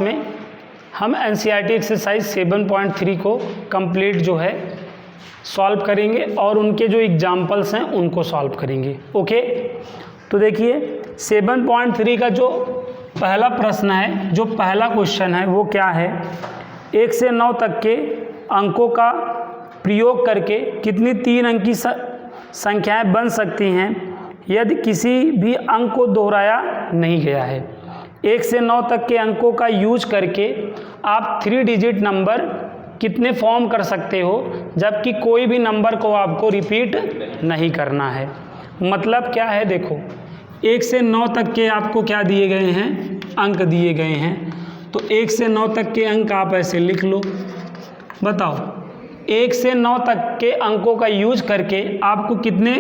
में हम NCERT exercise 7.3 को कंप्लीट जो है सॉल्व करेंगे और उनके जो एग्जाम्पल्स हैं उनको सॉल्व करेंगे। ओके, तो देखिए 7.3 का जो पहला प्रश्न है, जो पहला क्वेश्चन है वो क्या है, 1 से 9 तक के अंकों का प्रयोग करके कितनी 3 अंकी संख्याएं बन सकती हैं यदि किसी भी अंक को दोहराया नहीं गया है। 1 से 9 तक के अंकों का यूज करके आप 3 डिजिट नंबर कितने फॉर्म कर सकते हो जबकि कोई भी नंबर को आपको रिपीट नहीं करना है। मतलब क्या है, देखो 1 से 9 तक के आपको क्या दिए गए हैं, अंक दिए गए हैं। तो 1 से 9 तक के अंक आप ऐसे लिख लो। बताओ 1 से 9 तक के अंकों का यूज करके आपको कितने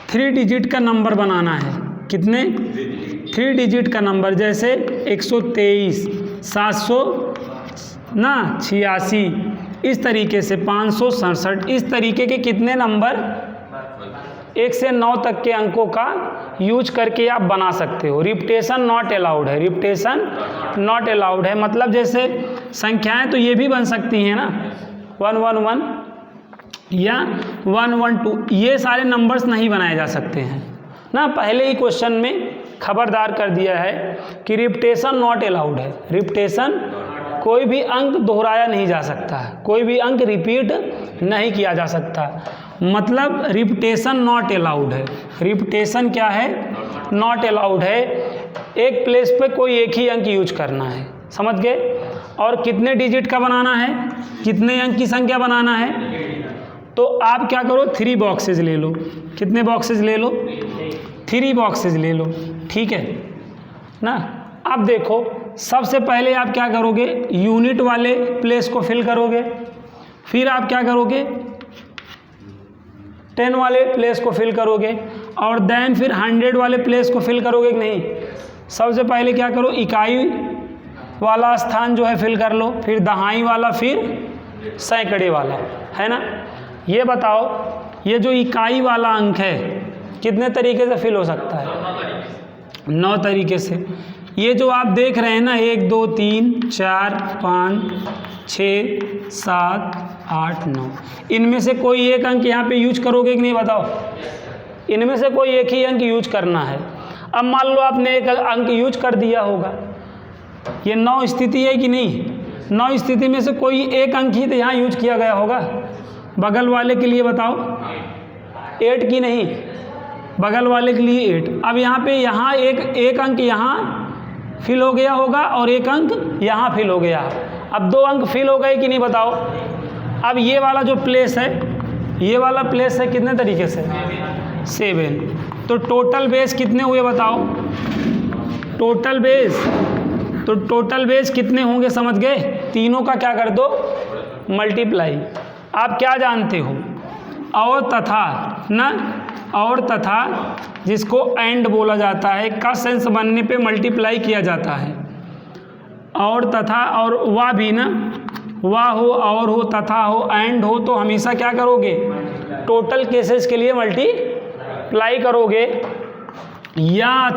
3 डिजिट का नंबर बनाना है, कितने 3 डिजिट का नंबर, जैसे 123, 786, इस तरीके से 567, इस तरीके के कितने नंबर 1 से 9 तक के अंकों का यूज करके आप बना सकते हो। रिपीटेशन नॉट अलाउड है, रिपीटेशन नॉट अलाउड है। मतलब जैसे संख्याएं तो ये भी बन सकती हैं ना, 111 या 112, ये सारे नंबर्स नहीं बनाए जा सकते हैं ना। पहले ही क्वेश्चन में खबरदार कर दिया है कि रिपीटेशन नॉट अलाउड है। रिपीटेशन, कोई भी अंक दोहराया नहीं जा सकता है, कोई भी अंक रिपीट नहीं किया जा सकता। मतलब रिपीटेशन नॉट अलाउड है। रिपीटेशन क्या है, नॉट अलाउड है। एक प्लेस पे कोई एक ही अंक यूज करना है, समझ गए। और कितने डिजिट का बनाना है, कितने अंक की संख्या बनाना है, तो आप क्या करो 3 बॉक्सेज ले लो। कितने बॉक्सेज ले लो, 3 बॉक्सेज ले लो, ठीक है ना। अब देखो सबसे पहले आप क्या करोगे, यूनिट वाले प्लेस को फिल करोगे, फिर आप क्या करोगे 10 वाले प्लेस को फिल करोगे, और देन फिर 100 वाले प्लेस को फिल करोगे कि नहीं। सबसे पहले क्या करो, इकाई वाला स्थान जो है फिल कर लो, फिर दहाई वाला, फिर सैकड़े वाला, है ना। ये बताओ ये जो इकाई वाला अंक है कितने तरीके से फिल हो सकता है, 9 तरीके से। ये जो आप देख रहे हैं ना, 1 2 3 4 5 6 7 8 9, इनमें से कोई एक अंक यहाँ पे यूज करोगे कि नहीं, बताओ। इनमें से कोई एक ही अंक यूज करना है। अब मान लो आपने एक अंक यूज कर दिया होगा, ये 9 स्थिति है कि नहीं, 9 स्थिति में से कोई एक अंक ही तो यहाँ यूज किया गया होगा। बगल वाले के लिए बताओ 8 की नहीं, बगल वाले के लिए 8। अब यहाँ पे यहाँ एक अंक यहाँ फिल हो गया होगा और एक अंक यहाँ फिल हो गया। अब 2 अंक फिल हो गए कि नहीं, बताओ। अब ये वाला जो प्लेस है, ये वाला प्लेस है कितने तरीके से, 7। तो टोटल बेस कितने हुए बताओ, टोटल बेस, तो टोटल बेस कितने होंगे समझ गए। तीनों का क्या कर दो, मल्टीप्लाई। आप क्या जानते हो, और तथा ना, और तथा जिसको एंड बोला जाता है, का सेंस बनने पे मल्टीप्लाई किया जाता है। और तथा और वाह भी ना, वाह हो, और हो, तथा हो, एंड हो, तो हमेशा क्या करोगे, टोटल केसेस के लिए मल्टीप्लाई करोगे। या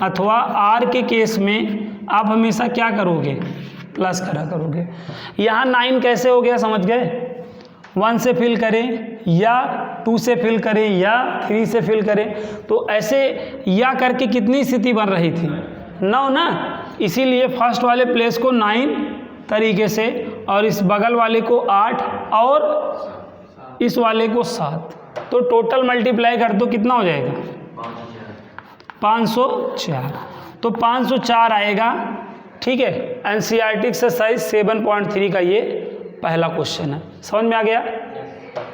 अथवा आर के केस में आप हमेशा क्या करोगे, प्लस करा करोगे। यहाँ 9 कैसे हो गया समझ गए, 1 से फिल करें या 2 से फिल करें या 3 से फिल करें, तो ऐसे या करके कितनी स्थिति बन रही थी, 9 ना। इसीलिए फर्स्ट वाले प्लेस को 9 तरीके से, और इस बगल वाले को 8 और इस वाले को 7। तो टोटल मल्टीप्लाई कर दो, कितना हो जाएगा 504। तो 504 आएगा, ठीक है। एनसीईआरटी एक्सरसाइज 7.3 का ये पहला क्वेश्चन है, समझ में आ गया।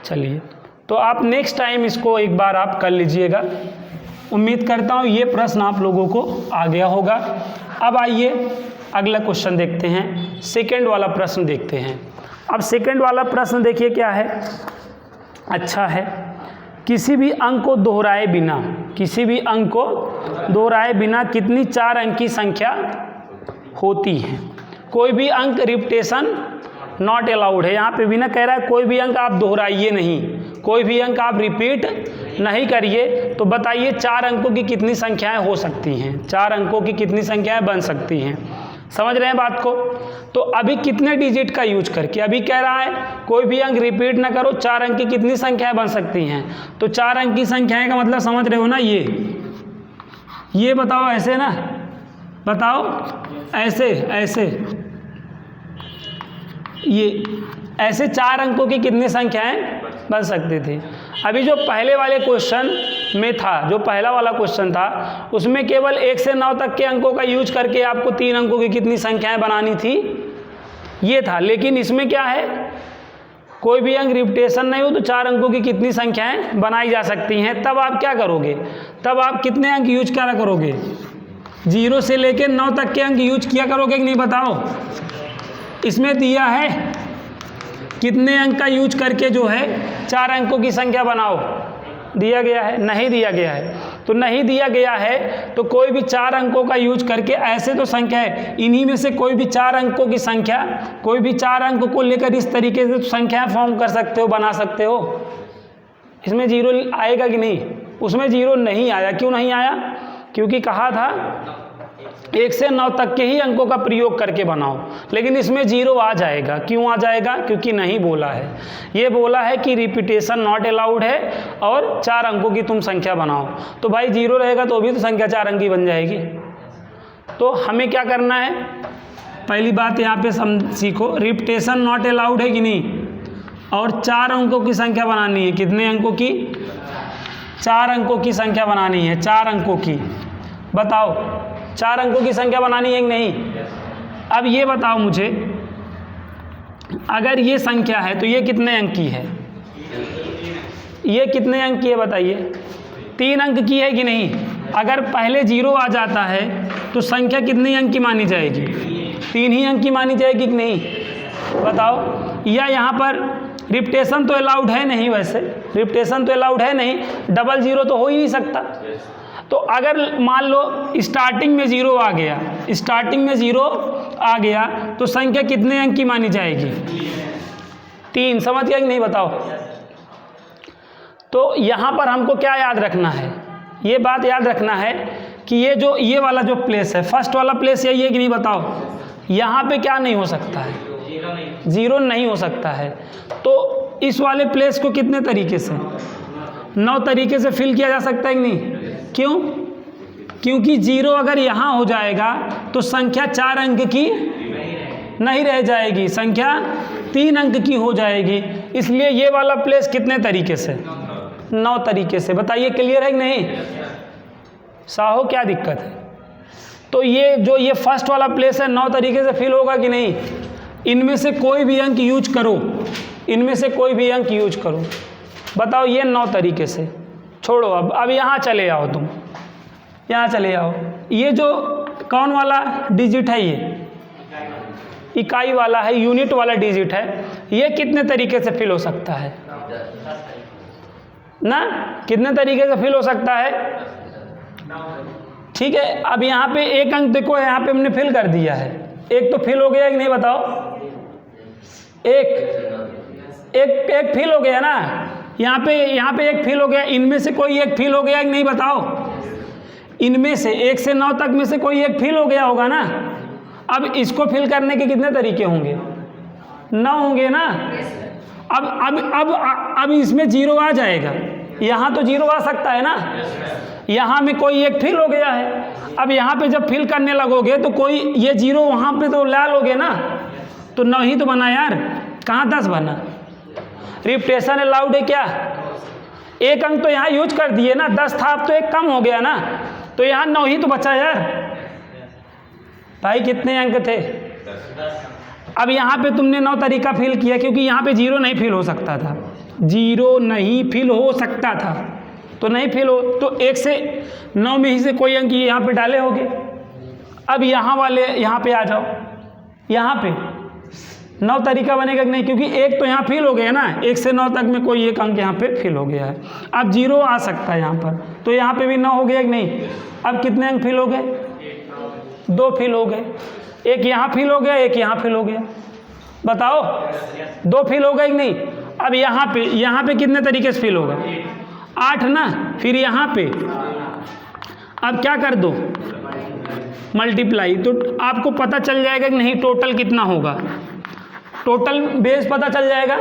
चलिए, तो आप नेक्स्ट टाइम इसको एक बार आप कर लीजिएगा। उम्मीद करता हूँ ये प्रश्न आप लोगों को आ गया होगा। अब आइए अगला क्वेश्चन देखते हैं, सेकंड वाला प्रश्न देखते हैं। अब सेकंड वाला प्रश्न देखिए क्या है, अच्छा है। किसी भी अंक को दोहराए बिना, किसी भी अंक को दोहराए बिना कितनी 4 अंक की संख्या होती है। कोई भी अंक रिपीटेशन नॉट अलाउड है। यहाँ पे भी ना कह रहा है कोई भी अंक आप दोहराइए नहीं, कोई भी अंक आप रिपीट नहीं करिए तो बताइए 4 अंकों की कितनी संख्याएं हो सकती हैं, 4 अंकों की कितनी संख्याएं बन सकती हैं। समझ रहे हैं बात को? तो अभी कितने डिजिट का यूज करके, अभी कह रहा है कोई भी अंक रिपीट ना करो, 4 अंक की कितनी संख्याएं बन सकती हैं। तो 4 अंक की संख्याएं का मतलब समझ रहे हो ना, ये बताओ, ऐसे ना बताओ, ऐसे ऐसे, ये ऐसे 4 अंकों की कितनी संख्याएं बन सकती थी। अभी जो पहले वाले क्वेश्चन में था, जो पहला वाला क्वेश्चन था, उसमें केवल 1 से 9 तक के अंकों का यूज करके आपको 3 अंकों की कितनी संख्याएं बनानी थी, ये था। लेकिन इसमें क्या है, कोई भी अंक रिपीटेशन नहीं हो तो 4 अंकों की कितनी संख्याएं बनाई जा सकती हैं। तब आप क्या करोगे, तब आप कितने अंक यूज क्या करोगे, 0 से लेकर 9 तक के अंक यूज किया करोगे कि नहीं, बताओ। इसमें दिया है कितने अंक का यूज करके जो है 4 अंकों की संख्या बनाओ, दिया गया है? नहीं दिया गया है। तो नहीं दिया गया है तो कोई भी 4 अंकों का यूज करके, ऐसे तो संख्या है, इन्हीं में से कोई भी 4 अंकों की संख्या, कोई भी 4 अंक को लेकर इस तरीके से तो संख्याएं फॉर्म कर सकते हो, बना सकते हो। इसमें 0 आएगा कि नहीं? उसमें 0 नहीं आया। क्यों नहीं आया? क्योंकि कहा था 1 से 9 तक के ही अंकों का प्रयोग करके बनाओ, लेकिन इसमें 0 आ जाएगा। क्यों आ जाएगा? क्योंकि नहीं बोला है। ये बोला है कि रिपीटेशन नॉट अलाउड है और 4 अंकों की तुम संख्या बनाओ। तो भाई 0 रहेगा तो भी तो संख्या 4 अंक की बन जाएगी। तो हमें क्या करना है, पहली बात यहाँ पे सीखो, रिपीटेशन नॉट अलाउड है कि नहीं, और 4 अंकों की संख्या बनानी है। कितने अंकों की? 4 अंकों की संख्या बनानी है। 4 अंकों की, बताओ 4 अंकों की संख्या बनानी है कि नहीं? अब ये बताओ मुझे, अगर ये संख्या है तो ये कितने अंक की है, ये कितने अंक की है बताइए? 3 अंक की है कि नहीं? अगर पहले 0 आ जाता है तो संख्या कितने अंक की मानी जाएगी? 3 ही अंक की मानी जाएगी कि नहीं, बताओ। या यहाँ पर रिपीटेशन तो अलाउड है नहीं, वैसे रिपीटेशन तो अलाउड है नहीं, डबल 0 तो हो ही नहीं सकता। तो अगर मान लो स्टार्टिंग में 0 आ गया, स्टार्टिंग में 0 आ गया तो संख्या कितने अंक की मानी जाएगी? 3। समझ गया कि नहीं, बताओ। तो यहाँ पर हमको क्या याद रखना है, ये बात याद रखना है कि ये वाला जो प्लेस है, फर्स्ट वाला प्लेस यही है कि नहीं, बताओ। यहाँ पे क्या नहीं हो सकता है, 0 नहीं हो सकता है। तो इस वाले प्लेस को कितने तरीके से, 9 तरीके से फिल किया जा सकता है कि नहीं? क्यों? क्योंकि 0 अगर यहाँ हो जाएगा तो संख्या 4 अंक की नहीं रह जाएगी, संख्या 3 अंक की हो जाएगी। इसलिए ये वाला प्लेस कितने तरीके से, 9 तरीके से। बताइए क्लियर है कि नहीं? साहो क्या दिक्कत है? तो ये फर्स्ट वाला प्लेस है, 9 तरीके से फिल होगा कि नहीं? इनमें से कोई भी अंक यूज करो, इनमें से कोई भी अंक यूज करो, बताओ। ये 9 तरीके से छोड़ो। अब यहाँ चले आओ, तुम यहाँ चले आओ। ये जो कौन वाला डिजिट है, ये इकाई वाला है, यूनिट वाला डिजिट है, ये कितने तरीके से फिल हो सकता है ना? कितने तरीके से फिल हो सकता है? ठीक है। अब यहाँ पे एक अंक देखो, यहाँ पे हमने फिल कर दिया है, एक तो फिल हो गया कि नहीं, बताओ। एक फिल हो गया ना, यहाँ पे एक फिल हो गया। इनमें से कोई एक फिल हो गया कि नहीं, बताओ। इनमें से 1 से 9 तक में से कोई एक फिल हो गया होगा ना। अब इसको फिल करने के कितने तरीके होंगे? 9 होंगे ना। अब इसमें 0 आ जाएगा, यहाँ तो 0 आ सकता है ना। यहाँ में कोई एक फिल हो गया है। अब यहाँ पे जब फिल करने लगोगे तो कोई ये 0 वहाँ पे तो ला लोगे ना, तो 9 ही तो बना यार, कहाँ 10 बना। रिपीटेशन अलाउड है क्या? एक अंक तो यहाँ यूज कर दिए ना, 10 था, अब तो एक कम हो गया ना, तो यहाँ 9 ही तो बचा यार। भाई कितने अंक थे? अब यहाँ पे तुमने 9 तरीका फिल किया, क्योंकि यहाँ पे 0 नहीं फिल हो सकता था, 0 नहीं फिल हो सकता था, तो नहीं फिल हो, तो 1 से 9 में ही से कोई अंक यहाँ पे डाले होगे। अब यहाँ वाले यहाँ पे आ जाओ, यहाँ पे 9 तरीका बनेगा कि नहीं? क्योंकि एक तो यहाँ फिल हो गया ना, 1 से 9 तक में कोई एक अंक यहाँ पे फिल हो गया है। अब 0 आ सकता है यहाँ पर, तो यहाँ पे भी 9 हो गया कि नहीं? अब कितने अंक फिल हो गए? 2 फिल हो गए। एक यहाँ फिल हो गया, एक यहाँ फिल हो गया, बताओ। 2 फिल हो गए कि नहीं? अब यहाँ पे कितने तरीके से फिल होगा? 8 ना, फिर यहाँ पे अब क्या कर दो, मल्टीप्लाई, तो आपको पता चल जाएगा कि नहीं टोटल कितना होगा, टोटल बेस पता चल जाएगा।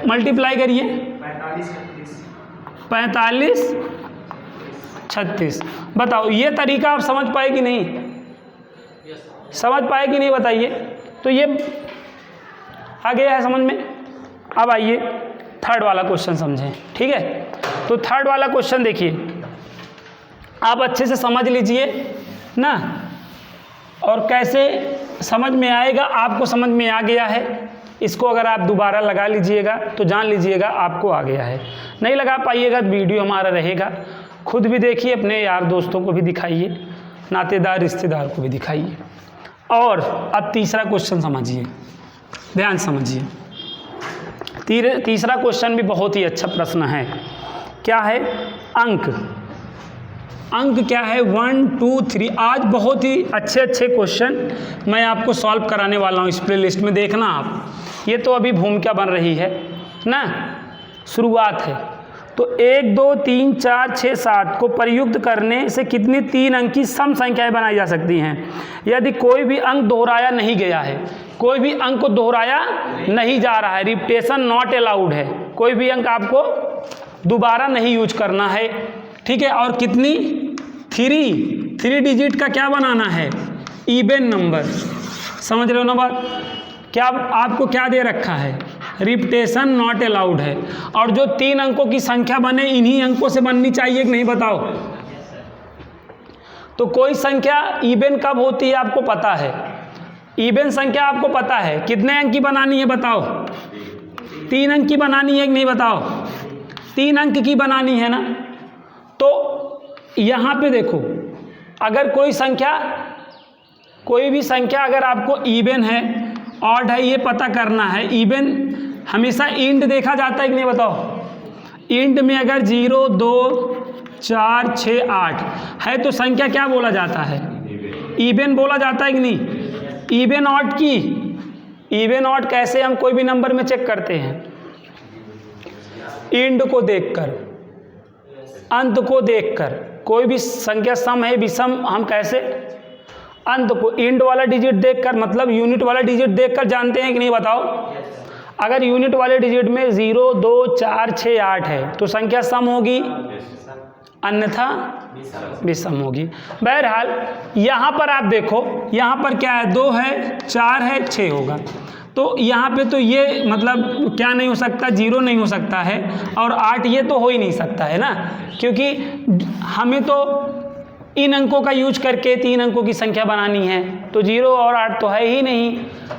मल्टीप्लाई करिए, 45 36। बताओ ये तरीका आप समझ पाए कि नहीं, समझ पाए कि नहीं बताइए। तो ये आ गया है समझ में। अब आइए थर्ड वाला क्वेश्चन समझें, ठीक है। तो थर्ड वाला क्वेश्चन देखिए, आप अच्छे से समझ लीजिए ना, और कैसे समझ में आएगा, आपको समझ में आ गया है। इसको अगर आप दोबारा लगा लीजिएगा तो जान लीजिएगा आपको आ गया है। नहीं लगा पाइएगा तो वीडियो हमारा रहेगा, खुद भी देखिए, अपने यार दोस्तों को भी दिखाइए, नातेदार रिश्तेदार को भी दिखाइए। और अब तीसरा क्वेश्चन समझिए, ध्यान समझिए। तीसरा क्वेश्चन भी बहुत ही अच्छा प्रश्न है। क्या है? अंक क्या है? 1 2 3। आज बहुत ही अच्छे क्वेश्चन मैं आपको सॉल्व कराने वाला हूँ इस प्लेलिस्ट में, देखना आप। ये तो अभी भूमिका बन रही है ना, शुरुआत है। तो 1 2 3 4 6 7 को प्रयुक्त करने से कितनी 3 अंक की सम संख्याएं बनाई जा सकती हैं यदि कोई भी अंक दोहराया नहीं गया है, कोई भी अंक को दोहराया नहीं जा रहा है, रिपीटेशन नॉट अलाउड है, कोई भी अंक आपको दोबारा नहीं यूज करना है, ठीक है। और कितनी? 3 डिजिट का क्या बनाना है? Even number. समझ रहे हो ना बात? क्या आपको क्या दे रखा है? रिपीटेशन नॉट अलाउड है। और जो 3 अंकों की संख्या बने इन्हीं अंकों से बननी चाहिए कि नहीं, बताओ। तो कोई संख्या इवन कब होती है आपको पता है, इवन संख्या आपको पता है, कितने अंक की बनानी है बताओ? 3 अंक की बनानी है कि नहीं, बताओ? 3 अंक की बनानी है ना। तो यहाँ पे देखो, अगर कोई भी संख्या अगर आपको इवन है, ऑड है, ये पता करना है। इवन हमेशा इंड देखा जाता है कि नहीं, बताओ? इंड में अगर 0 2 4 6 8 है तो संख्या क्या बोला जाता है? इवन बोला जाता है कि नहीं? इवन ऑड की, इवन ऑड कैसे हम कोई भी नंबर में चेक करते हैं? इंड को देखकर, अंत को देखकर। कोई भी संख्या सम है विषम, हम कैसे? अंत को इंड वाला डिजिट देखकर, मतलब यूनिट वाला डिजिट देखकर जानते हैं कि नहीं, बताओ? अगर यूनिट वाले डिजिट में 0 2 4 6 8 है तो संख्या सम होगी, अन्यथा विषम होगी। बहरहाल यहाँ पर आप देखो, यहाँ पर क्या है? 2 है, 4 है, 6 होगा। तो यहाँ पे तो ये मतलब क्या नहीं हो सकता? 0 नहीं हो सकता है, और 8 ये तो हो ही नहीं सकता है ना, क्योंकि हमें तो इन अंकों का यूज करके 3 अंकों की संख्या बनानी है, तो 0 और 8 तो है ही नहीं।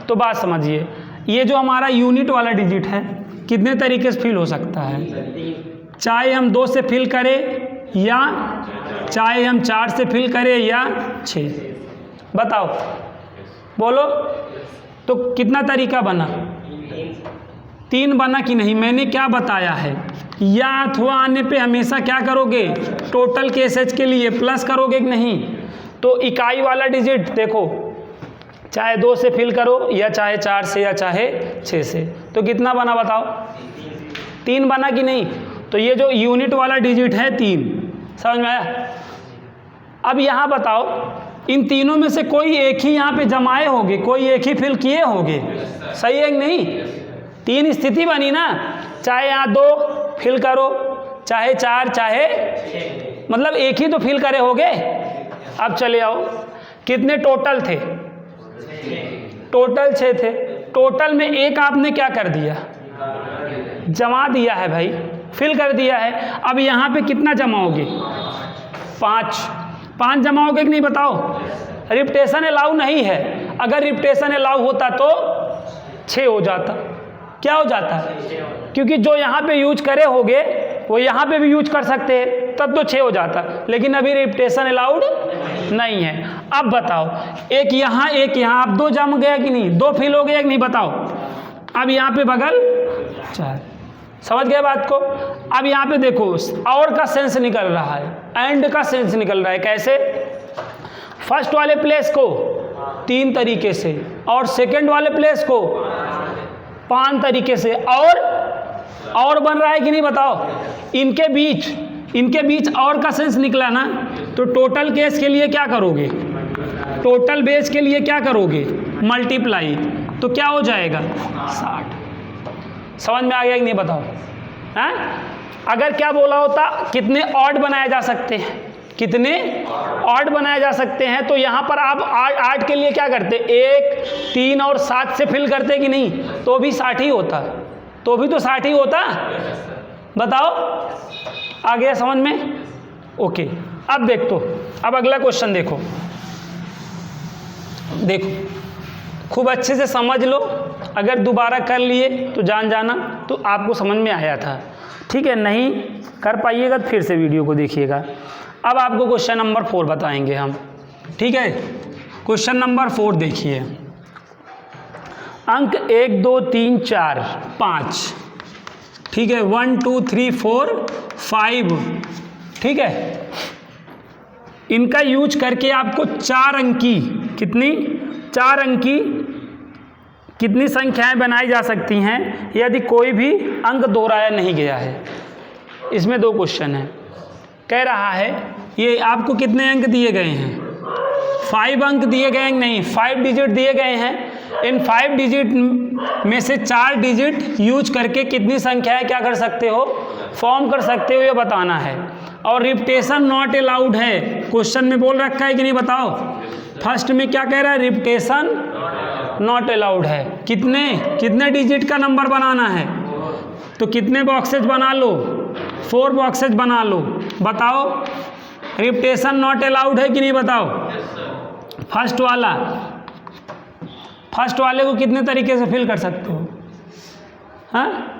तो बात समझिए, ये जो हमारा यूनिट वाला डिजिट है कितने तरीके से फिल हो सकता है? चाहे हम 2 से फिल करें, या चाहे हम 4 से फिल करें, या 6। बताओ, बोलो। तो कितना तरीका बना? 3 बना कि नहीं? मैंने क्या बताया है? या अथवा आने पे हमेशा क्या करोगे? टोटल के एसएच के लिए प्लस करोगे कि नहीं? तो इकाई वाला डिजिट देखो, चाहे 2 से फिल करो, या चाहे 4 से, या चाहे 6 से, तो कितना बना बताओ? 3 बना कि नहीं? तो ये जो यूनिट वाला डिजिट है 3, समझ में आया? अब यहाँ बताओ, इन तीनों में से कोई एक ही यहाँ पे जमाए होगे, कोई एक ही फिल किए होगे, सही है कि नहीं? 3 स्थिति बनी ना, चाहे यहाँ 2 फिल करो, चाहे 4, चाहे मतलब एक ही तो फिल करे होगे। अब चले आओ, कितने टोटल थे? टोटल 6 थे। टोटल में एक आपने क्या कर दिया? जमा दिया है भाई, फिल कर दिया है। अब यहाँ पे कितना जमाओगे? 5 जमाओगे कि नहीं, बताओ? रिपीटेशन अलाउ नहीं है, अगर रिपीटेशन अलाउ होता तो 6 हो जाता। क्या हो जाता? क्योंकि जो यहाँ पे यूज करे होगे वो यहाँ पे भी यूज कर सकते हैं, तब तो 6 हो जाता, लेकिन अभी रिपीटेशन अलाउड नहीं है। अब बताओ, एक यहाँ एक यहाँ, अब 2 जम गया कि नहीं? 2 फिल हो गया कि नहीं, बताओ? अब यहाँ पे बगल 4, समझ गए बात को? अब यहाँ पे देखो, और का सेंस निकल रहा है, एंड का सेंस निकल रहा है। कैसे? फर्स्ट वाले प्लेस को 3 तरीके से, और सेकंड वाले प्लेस को 5 तरीके से, और बन रहा है कि नहीं, बताओ? इनके बीच और का सेंस निकला ना, तो टोटल केस के लिए क्या करोगे, टोटल बेस के लिए क्या करोगे, मल्टीप्लाई, तो क्या हो जाएगा 60। समझ में आ गया कि नहीं बताओ? हैं? अगर क्या बोला होता कितने ऑड बनाए जा सकते हैं, कितने ऑड बनाए जा सकते हैं, तो यहाँ पर आप 8 के लिए क्या करते, 1, 3 और 7 से फिल करते कि नहीं, तो भी 60 ही होता, तो भी तो 60 ही होता। बताओ आ गया समझ में? ओके, अब देख तो अब अगला क्वेश्चन देखो खूब अच्छे से समझ लो, अगर दोबारा कर लिए तो जान जाना तो आपको समझ में आया था, ठीक है? नहीं कर पाइएगा तो फिर से वीडियो को देखिएगा। अब आपको क्वेश्चन नंबर 4 बताएंगे हम, ठीक है? क्वेश्चन नंबर 4 देखिए, अंक 1 2 3 4 5, ठीक है? 1 2 3 4 5, ठीक है? इनका यूज करके आपको 4 अंकी कितनी संख्याएं बनाई जा सकती हैं यदि कोई भी अंक दोहराया नहीं गया है। इसमें 2 क्वेश्चन हैं। कह रहा है ये आपको कितने अंक दिए गए हैं, 5 अंक दिए गए हैं, नहीं 5 डिजिट दिए गए हैं। इन 5 डिजिट में से 4 डिजिट यूज करके कितनी संख्याएं क्या कर सकते हो, फॉर्म कर सकते हो, ये बताना है। और रिपीटेशन नॉट अलाउड है, क्वेश्चन में बोल रखा है कि नहीं बताओ? फर्स्ट में क्या कह रहा है, रिपीटेशन नॉट अलाउड है। कितने डिजिट का नंबर बनाना है, तो कितने बॉक्सेज बना लो, 4 बॉक्सेज बना लो। बताओ रिपीटेशन नॉट अलाउड है कि नहीं बताओ? फर्स्ट वाले को कितने तरीके से फिल कर सकते हो? हाँ,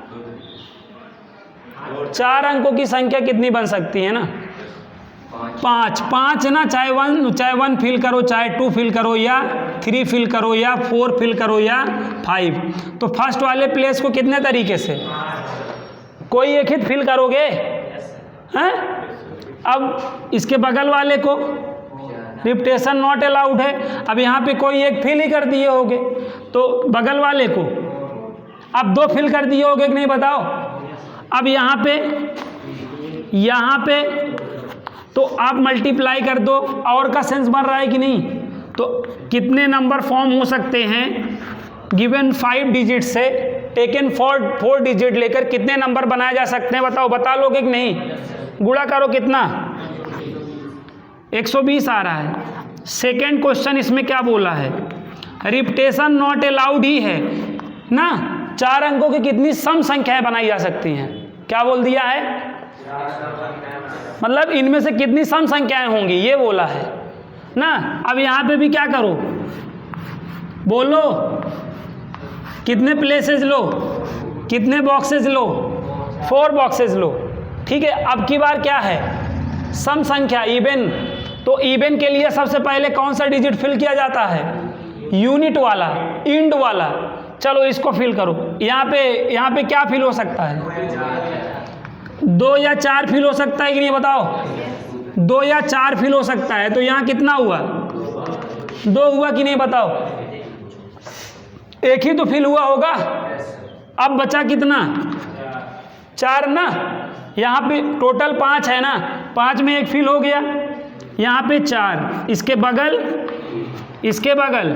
4 अंकों की संख्या कितनी बन सकती है ना, 5 ना, चाहे 1 फिल करो, चाहे 2 फिल करो, या 3 फिल करो, या 4 फिल करो, या 5। तो फर्स्ट वाले प्लेस को कितने तरीके से, कोई एक ही फिल करोगे हैं? अब इसके बगल वाले को रिपीटेशन नॉट अलाउड है, अब यहाँ पे कोई एक फिल ही कर दिए होगे, तो बगल वाले को अब 2 फिल कर दिए होगे कि नहीं बताओ? अब यहाँ पे तो आप मल्टीप्लाई कर दो, और का सेंस बन रहा है कि नहीं? तो कितने नंबर फॉर्म हो सकते हैं गिवन 5 डिजिट से, टेकन 4 डिजिट लेकर कितने नंबर बनाए जा सकते हैं बताओ? बता लोगे कि नहीं? गुणा करो, कितना 120 आ रहा है। सेकेंड क्वेश्चन इसमें क्या बोला है, रिपीटेशन नॉट अलाउड ही है ना, 4 अंकों की कितनी सम संख्याएं बनाई जा सकती हैं? क्या बोल दिया है, मतलब इनमें से कितनी सम संख्याएं होंगी ये बोला है ना। अब यहाँ पे भी क्या करो, बोलो कितने प्लेसेस लो, कितने बॉक्सेस लो, 4 बॉक्सेस लो, ठीक है? अब की बार क्या है, सम संख्या, इवन। तो इवन के लिए सबसे पहले कौन सा डिजिट फिल किया जाता है, यूनिट वाला, इंड वाला। चलो इसको फिल करो। यहाँ पे क्या फिल हो सकता है, 2 या 4 फिल हो सकता है कि नहीं बताओ? 2 या 4 फिल हो सकता है। तो यहाँ कितना हुआ, 2 हुआ कि नहीं बताओ? एक ही तो फिल हुआ होगा। अब बचा कितना, 4 ना। यहाँ पे टोटल 5 है ना, 5 में एक फिल हो गया, यहाँ पे 4, इसके बगल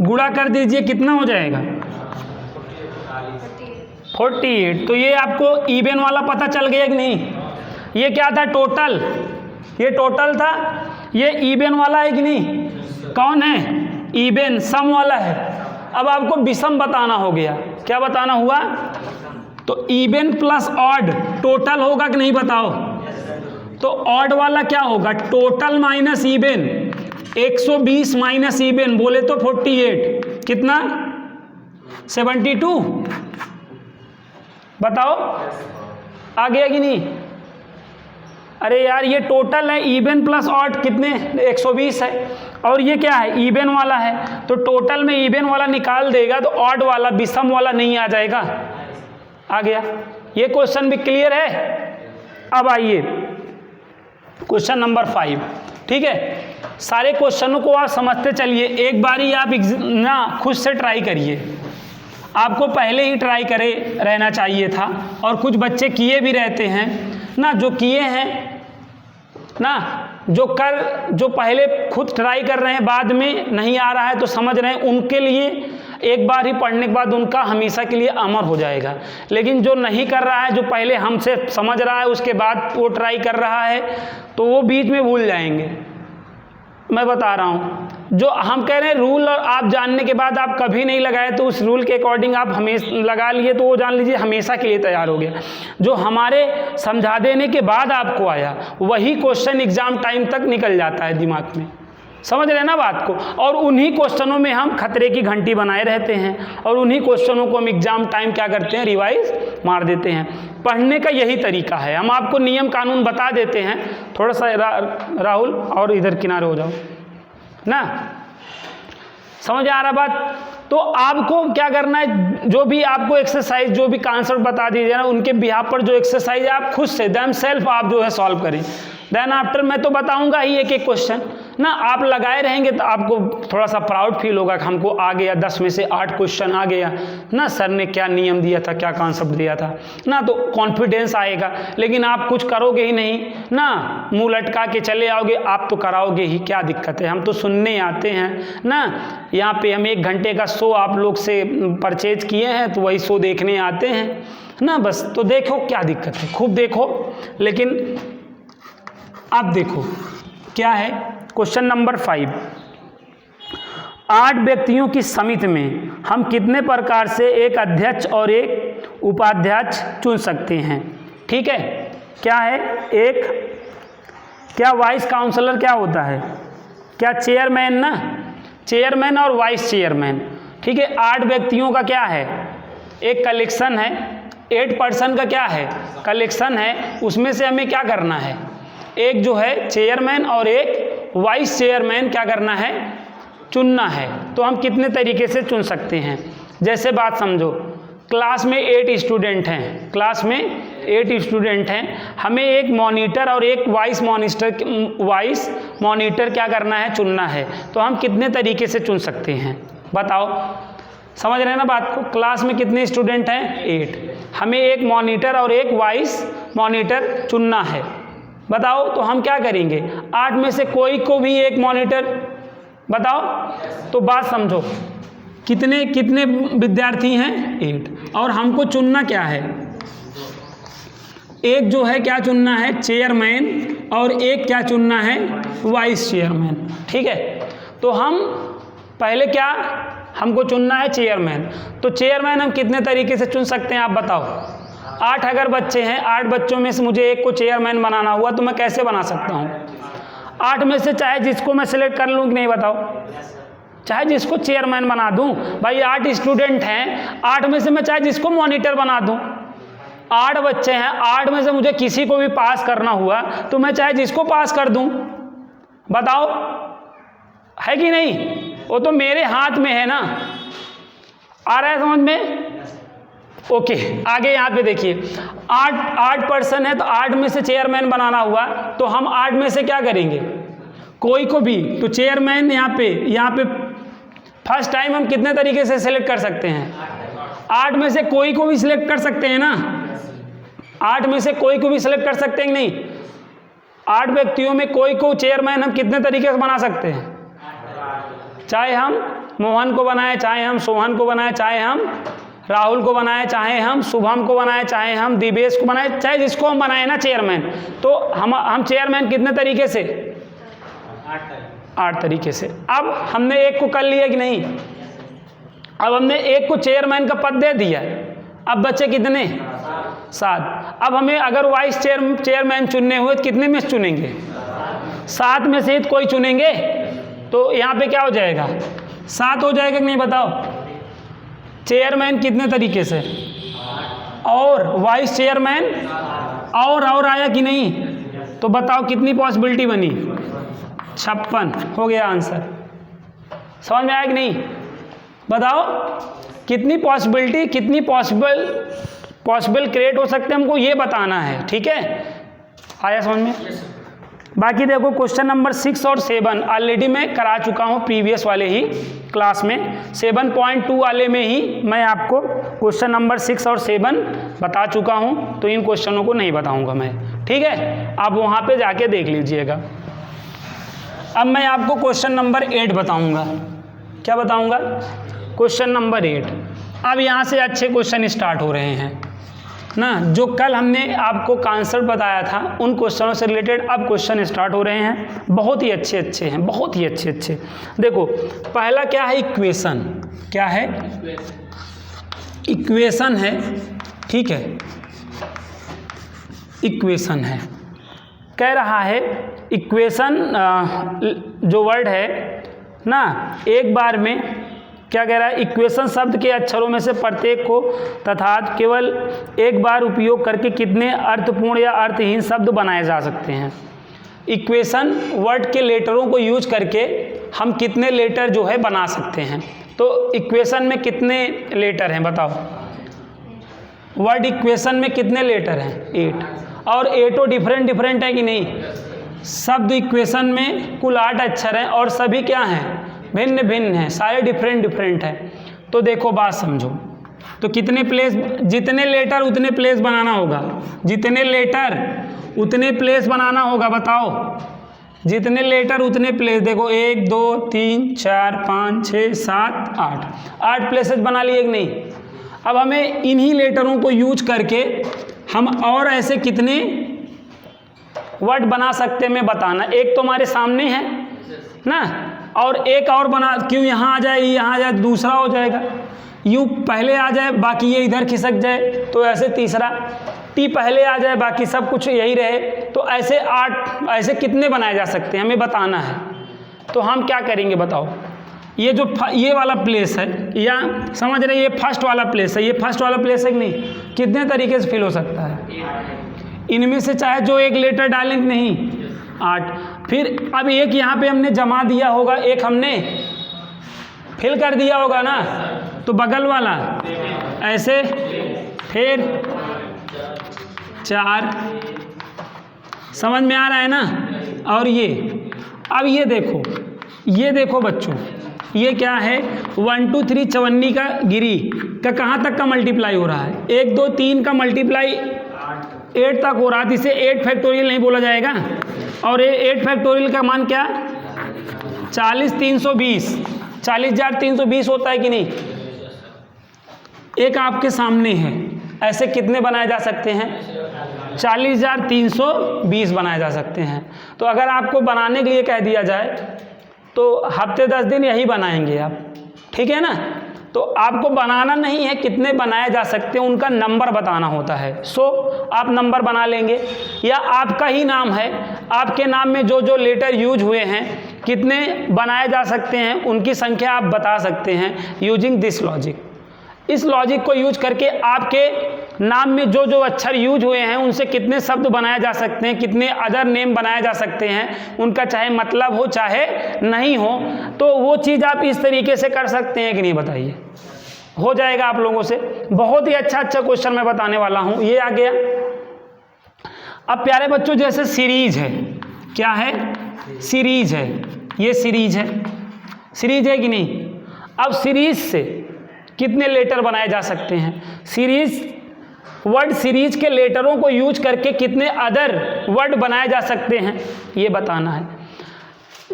गुणा कर दीजिए, कितना हो जाएगा 48। तो ये आपको इवन वाला पता चल गया कि नहीं? ये क्या था, टोटल, ये टोटल था, ये इवन वाला है कि नहीं? कौन है, इवन, सम वाला है। अब आपको विषम बताना हो गया। क्या बताना हुआ, तो इवन प्लस ऑड टोटल होगा कि नहीं बताओ? तो ऑड वाला क्या होगा, total minus even, 120 minus even, बोले तो 48, कितना 72। बताओ आ गया कि नहीं? अरे यार ये टोटल है, इवन प्लस ऑड कितने, 120 है, और ये क्या है, इवन वाला है। तो टोटल में इवन वाला निकाल देगा तो ऑड वाला, विषम वाला नहीं आ जाएगा। आ गया, ये क्वेश्चन भी क्लियर है। अब आइए क्वेश्चन नंबर 5, ठीक है? सारे क्वेश्चनों को आप समझते चलिए, एक बारी आप ना खुद से ट्राई करिए। आपको पहले ही ट्राई करे रहना चाहिए था, और कुछ बच्चे किए भी रहते हैं ना, जो किए हैं ना, जो पहले खुद ट्राई कर रहे हैं, बाद में नहीं आ रहा है तो समझ रहे हैं, उनके लिए एक बार ही पढ़ने के बाद उनका हमेशा के लिए अमर हो जाएगा। लेकिन जो नहीं कर रहा है, जो पहले हमसे समझ रहा है उसके बाद वो ट्राई कर रहा है, तो वो बीच में भूल जाएंगे। मैं बता रहा हूँ, जो हम कह रहे हैं रूल और आप जानने के बाद आप कभी नहीं लगाए, तो उस रूल के अकॉर्डिंग आप हमेशा लगा लिए, तो वो जान लीजिए हमेशा के लिए तैयार हो गया। जो हमारे समझा देने के बाद आपको आया, वही क्वेश्चन एग्जाम टाइम तक निकल जाता है दिमाग में। समझ रहे हैं ना बात को? और उन्हीं क्वेश्चनों में हम खतरे की घंटी बनाए रहते हैं, और उन्हीं क्वेश्चनों को हम एग्जाम टाइम क्या करते हैं, रिवाइज मार देते हैं। पढ़ने का यही तरीका है। हम आपको नियम कानून बता देते हैं। थोड़ा सा राहुल और इधर किनारे हो जाओ ना, समझ आ रहा बात? तो आपको क्या करना है, जो भी आपको एक्सरसाइज, जो भी कॉन्सेप्ट बता दीजिए ना, उनके बिहाफ पर जो एक्सरसाइज है आप खुद से देम सेल्फ आप जो है सॉल्व करें। देन आफ्टर मैं तो बताऊंगा ही एक एक क्वेश्चन ना, आप लगाए रहेंगे तो आपको थोड़ा सा प्राउड फील होगा कि हमको आ गया, 10 में से 8 क्वेश्चन आ गया ना, सर ने क्या नियम दिया था, क्या कॉन्सेप्ट दिया था ना, तो कॉन्फिडेंस आएगा। लेकिन आप कुछ करोगे ही नहीं ना, मुंह लटका के चले आओगे, आप तो कराओगे ही, क्या दिक्कत है? हम तो सुनने आते हैं ना, यहाँ पे हम 1 घंटे का शो आप लोग से परचेज किए हैं, तो वही शो देखने आते हैं ना, बस। तो देखो क्या दिक्कत है, खूब देखो। लेकिन आप देखो क्या है, क्वेश्चन नंबर 5, 8 व्यक्तियों की समिति में हम कितने प्रकार से एक अध्यक्ष और एक उपाध्यक्ष चुन सकते हैं? ठीक है, क्या है, एक क्या वाइस काउंसलर क्या होता है, क्या चेयरमैन ना, चेयरमैन और वाइस चेयरमैन। ठीक है, 8 व्यक्तियों का क्या है, एक कलेक्शन है, 8 पर्सन का क्या है, कलेक्शन है। उसमें से हमें क्या करना है, एक जो है चेयरमैन और एक वाइस चेयरमैन क्या करना है, चुनना है। तो हम कितने तरीके से चुन सकते हैं? जैसे बात समझो, क्लास में 8 स्टूडेंट हैं, क्लास में 8 स्टूडेंट हैं, हमें एक मॉनिटर और एक वाइस मॉनिटर क्या करना है, चुनना है। तो हम कितने तरीके से चुन सकते हैं बताओ? समझ रहे हैं ना बात को? क्लास में कितने स्टूडेंट हैं, 8, हमें एक मॉनिटर और एक वाइस मॉनिटर चुनना है। बताओ, तो हम क्या करेंगे, 8 में से कोई को भी एक मॉनिटर बताओ। तो बात समझो, कितने कितने विद्यार्थी हैं, 8, और हमको चुनना क्या है, एक जो है क्या चुनना है, चेयरमैन, और एक क्या चुनना है, वाइस चेयरमैन। ठीक है, तो हम पहले क्या, हमको चुनना है चेयरमैन। तो चेयरमैन हम कितने तरीके से चुन सकते हैं आप बताओ? 8 अगर बच्चे हैं, 8 बच्चों में से मुझे एक को चेयरमैन बनाना हुआ, तो मैं कैसे बना सकता हूँ? 8 में से चाहे जिसको मैं सिलेक्ट कर लूँ कि नहीं बताओ, चाहे जिसको चेयरमैन बना दूँ। भाई 8 स्टूडेंट हैं, 8 में से मैं चाहे जिसको मॉनिटर बना दूँ। 8 बच्चे हैं, 8 में से मुझे किसी को भी पास करना हुआ, तो मैं चाहे जिसको पास कर दूँ। बताओ, है कि नहीं? वो तो मेरे हाथ में है ना। आ रहा है समझ में? ओके, आगे यहाँ पे देखिए, 8 पर्सन है, तो 8 में से चेयरमैन बनाना हुआ, तो हम 8 में से क्या करेंगे, कोई को भी। तो चेयरमैन यहाँ पे फर्स्ट टाइम हम कितने तरीके से सिलेक्ट कर सकते हैं? 8 में से कोई को भी सिलेक्ट कर सकते हैं ना, 8 में से कोई को भी सिलेक्ट कर सकते हैं नहीं? 8 व्यक्तियों में कोई को चेयरमैन हम कितने तरीके से बना सकते हैं? चाहे हम मोहन को बनाए, चाहे हम सोहन को बनाए, चाहे हम राहुल को बनाए, चाहे हम शुभम को बनाए, चाहे हम दिवेश को बनाए, चाहे जिसको हम बनाए ना चेयरमैन। तो हम चेयरमैन कितने तरीके से? 8 तरीके से। अब हमने एक को कर लिया कि नहीं? अब हमने एक को चेयरमैन का पद दे दिया, अब बच्चे कितने? 7। अब हमें अगर वाइस चेयरमैन चुनने हुए तो कितने में से चुनेंगे? 7 में से कोई चुनेंगे, तो यहाँ पे क्या हो जाएगा? 7 हो जाएगा कि नहीं बताओ? चेयरमैन कितने तरीके से, और वाइस चेयरमैन, और आया कि नहीं? तो बताओ कितनी पॉसिबिलिटी बनी? 56 हो गया आंसर। समझ में आया कि नहीं? बताओ कितनी पॉसिबिलिटी, कितनी पॉसिबल क्रिएट हो सकते हैं, हमको ये बताना है। ठीक है, आया समझ में? बाकी देखो क्वेश्चन नंबर 6 और 7 ऑलरेडी मैं करा चुका हूँ प्रीवियस वाले ही क्लास में। 7.2 वाले में ही मैं आपको क्वेश्चन नंबर 6 और 7 बता चुका हूँ, तो इन क्वेश्चनों को नहीं बताऊँगा मैं, ठीक है, आप वहाँ पे जाके देख लीजिएगा। अब मैं आपको क्वेश्चन नंबर 8 बताऊँगा। क्या बताऊँगा? Question number 8। अब यहाँ से अच्छे क्वेश्चन स्टार्ट हो रहे हैं ना, जो कल हमने आपको कॉन्सेप्ट बताया था उन क्वेश्चनों से रिलेटेड अब क्वेश्चन स्टार्ट हो रहे हैं, बहुत ही अच्छे अच्छे हैं, बहुत ही अच्छे अच्छे। देखो पहला क्या है, इक्वेशन। क्या है? इक्वेशन है, ठीक है, इक्वेशन है। कह रहा है इक्वेशन जो वर्ड है ना, एक बार में क्या कह रहा है, इक्वेशन शब्द के अक्षरों में से प्रत्येक को तथा केवल एक बार उपयोग करके कितने अर्थपूर्ण या अर्थहीन शब्द बनाए जा सकते हैं। इक्वेशन वर्ड के लेटरों को यूज करके हम कितने लेटर जो है बना सकते हैं। तो इक्वेशन में कितने लेटर हैं बताओ? वर्ड इक्वेशन में कितने लेटर हैं? 8। और 8 डिफरेंट है कि नहीं? शब्द इक्वेशन में कुल 8 अक्षर हैं और सभी क्या हैं? भिन्न भिन्न हैं, सारे डिफरेंट हैं। तो देखो बात समझो, तो कितने प्लेस, जितने लेटर उतने प्लेस बनाना होगा, जितने लेटर उतने प्लेस बनाना होगा, बताओ जितने लेटर उतने प्लेस। देखो 1 2 3 4 5 6 7 8 प्लेसेस बना लिए कि नहीं। अब हमें इन्हीं लेटरों को यूज करके हम और ऐसे कितने वर्ड बना सकते हैं मैं बताना। एक तो हमारे सामने है ना, और एक और बना, क्यों यहाँ आ जाए, यहाँ आ जाए, दूसरा हो जाएगा, यूँ पहले आ जाए बाकी ये इधर खिसक जाए, तो ऐसे तीसरा, टी पहले आ जाए बाकी सब कुछ यही रहे, तो ऐसे 8, ऐसे कितने बनाए जा सकते हैं हमें बताना है। तो हम क्या करेंगे बताओ? ये जो ये वाला प्लेस है, या समझ रहे, ये फर्स्ट वाला प्लेस है, ये फर्स्ट वाला प्लेस है कि नहीं, कितने तरीके से फिल हो सकता है? इनमें से चाहे जो एक लेटर डालें कि नहीं, 8। फिर अब एक यहाँ पे हमने जमा दिया होगा, एक हमने फिल कर दिया होगा ना, तो बगल वाला ऐसे, फिर 4, समझ में आ रहा है ना। और ये, अब ये देखो बच्चों, ये क्या है, 1 2 3 54 का गिरी का कहाँ तक का मल्टीप्लाई हो रहा है? 1 2 3 का मल्टीप्लाई 8 तक हो रहा है, इसे 8 फैक्टोरियल नहीं बोला जाएगा। और ये 8 फैक्टोरियल का मान क्या? 40,320, 40,320 होता है कि नहीं। एक आपके सामने है, ऐसे कितने बनाए जा सकते हैं? 40,320 बनाए जा सकते हैं। तो अगर आपको बनाने के लिए कह दिया जाए तो हफ्ते 10 दिन यही बनाएंगे आप, ठीक है ना। तो आपको बनाना नहीं है, कितने बनाए जा सकते हैं उनका नंबर बताना होता है। सो आप नंबर बना लेंगे, या आपका ही नाम है, आपके नाम में जो जो लेटर यूज हुए हैं कितने बनाए जा सकते हैं उनकी संख्या आप बता सकते हैं यूजिंग दिस लॉजिक। इस लॉजिक को यूज करके आपके नाम में जो जो अक्षर यूज हुए हैं उनसे कितने शब्द बनाए जा सकते हैं, कितने अदर नेम बनाए जा सकते हैं, उनका चाहे मतलब हो चाहे नहीं हो, तो वो चीज़ आप इस तरीके से कर सकते हैं कि नहीं, बताइए। हो जाएगा आप लोगों से। बहुत ही अच्छा क्वेश्चन मैं बताने वाला हूँ, ये आ गया। अब प्यारे बच्चों, जैसे सीरीज है, क्या है? सीरीज है, ये सीरीज है कि नहीं। अब सीरीज से कितने लेटर बनाए जा सकते हैं? वर्ड सीरीज के लेटरों को यूज करके कितने अदर वर्ड बनाए जा सकते हैं, ये बताना है।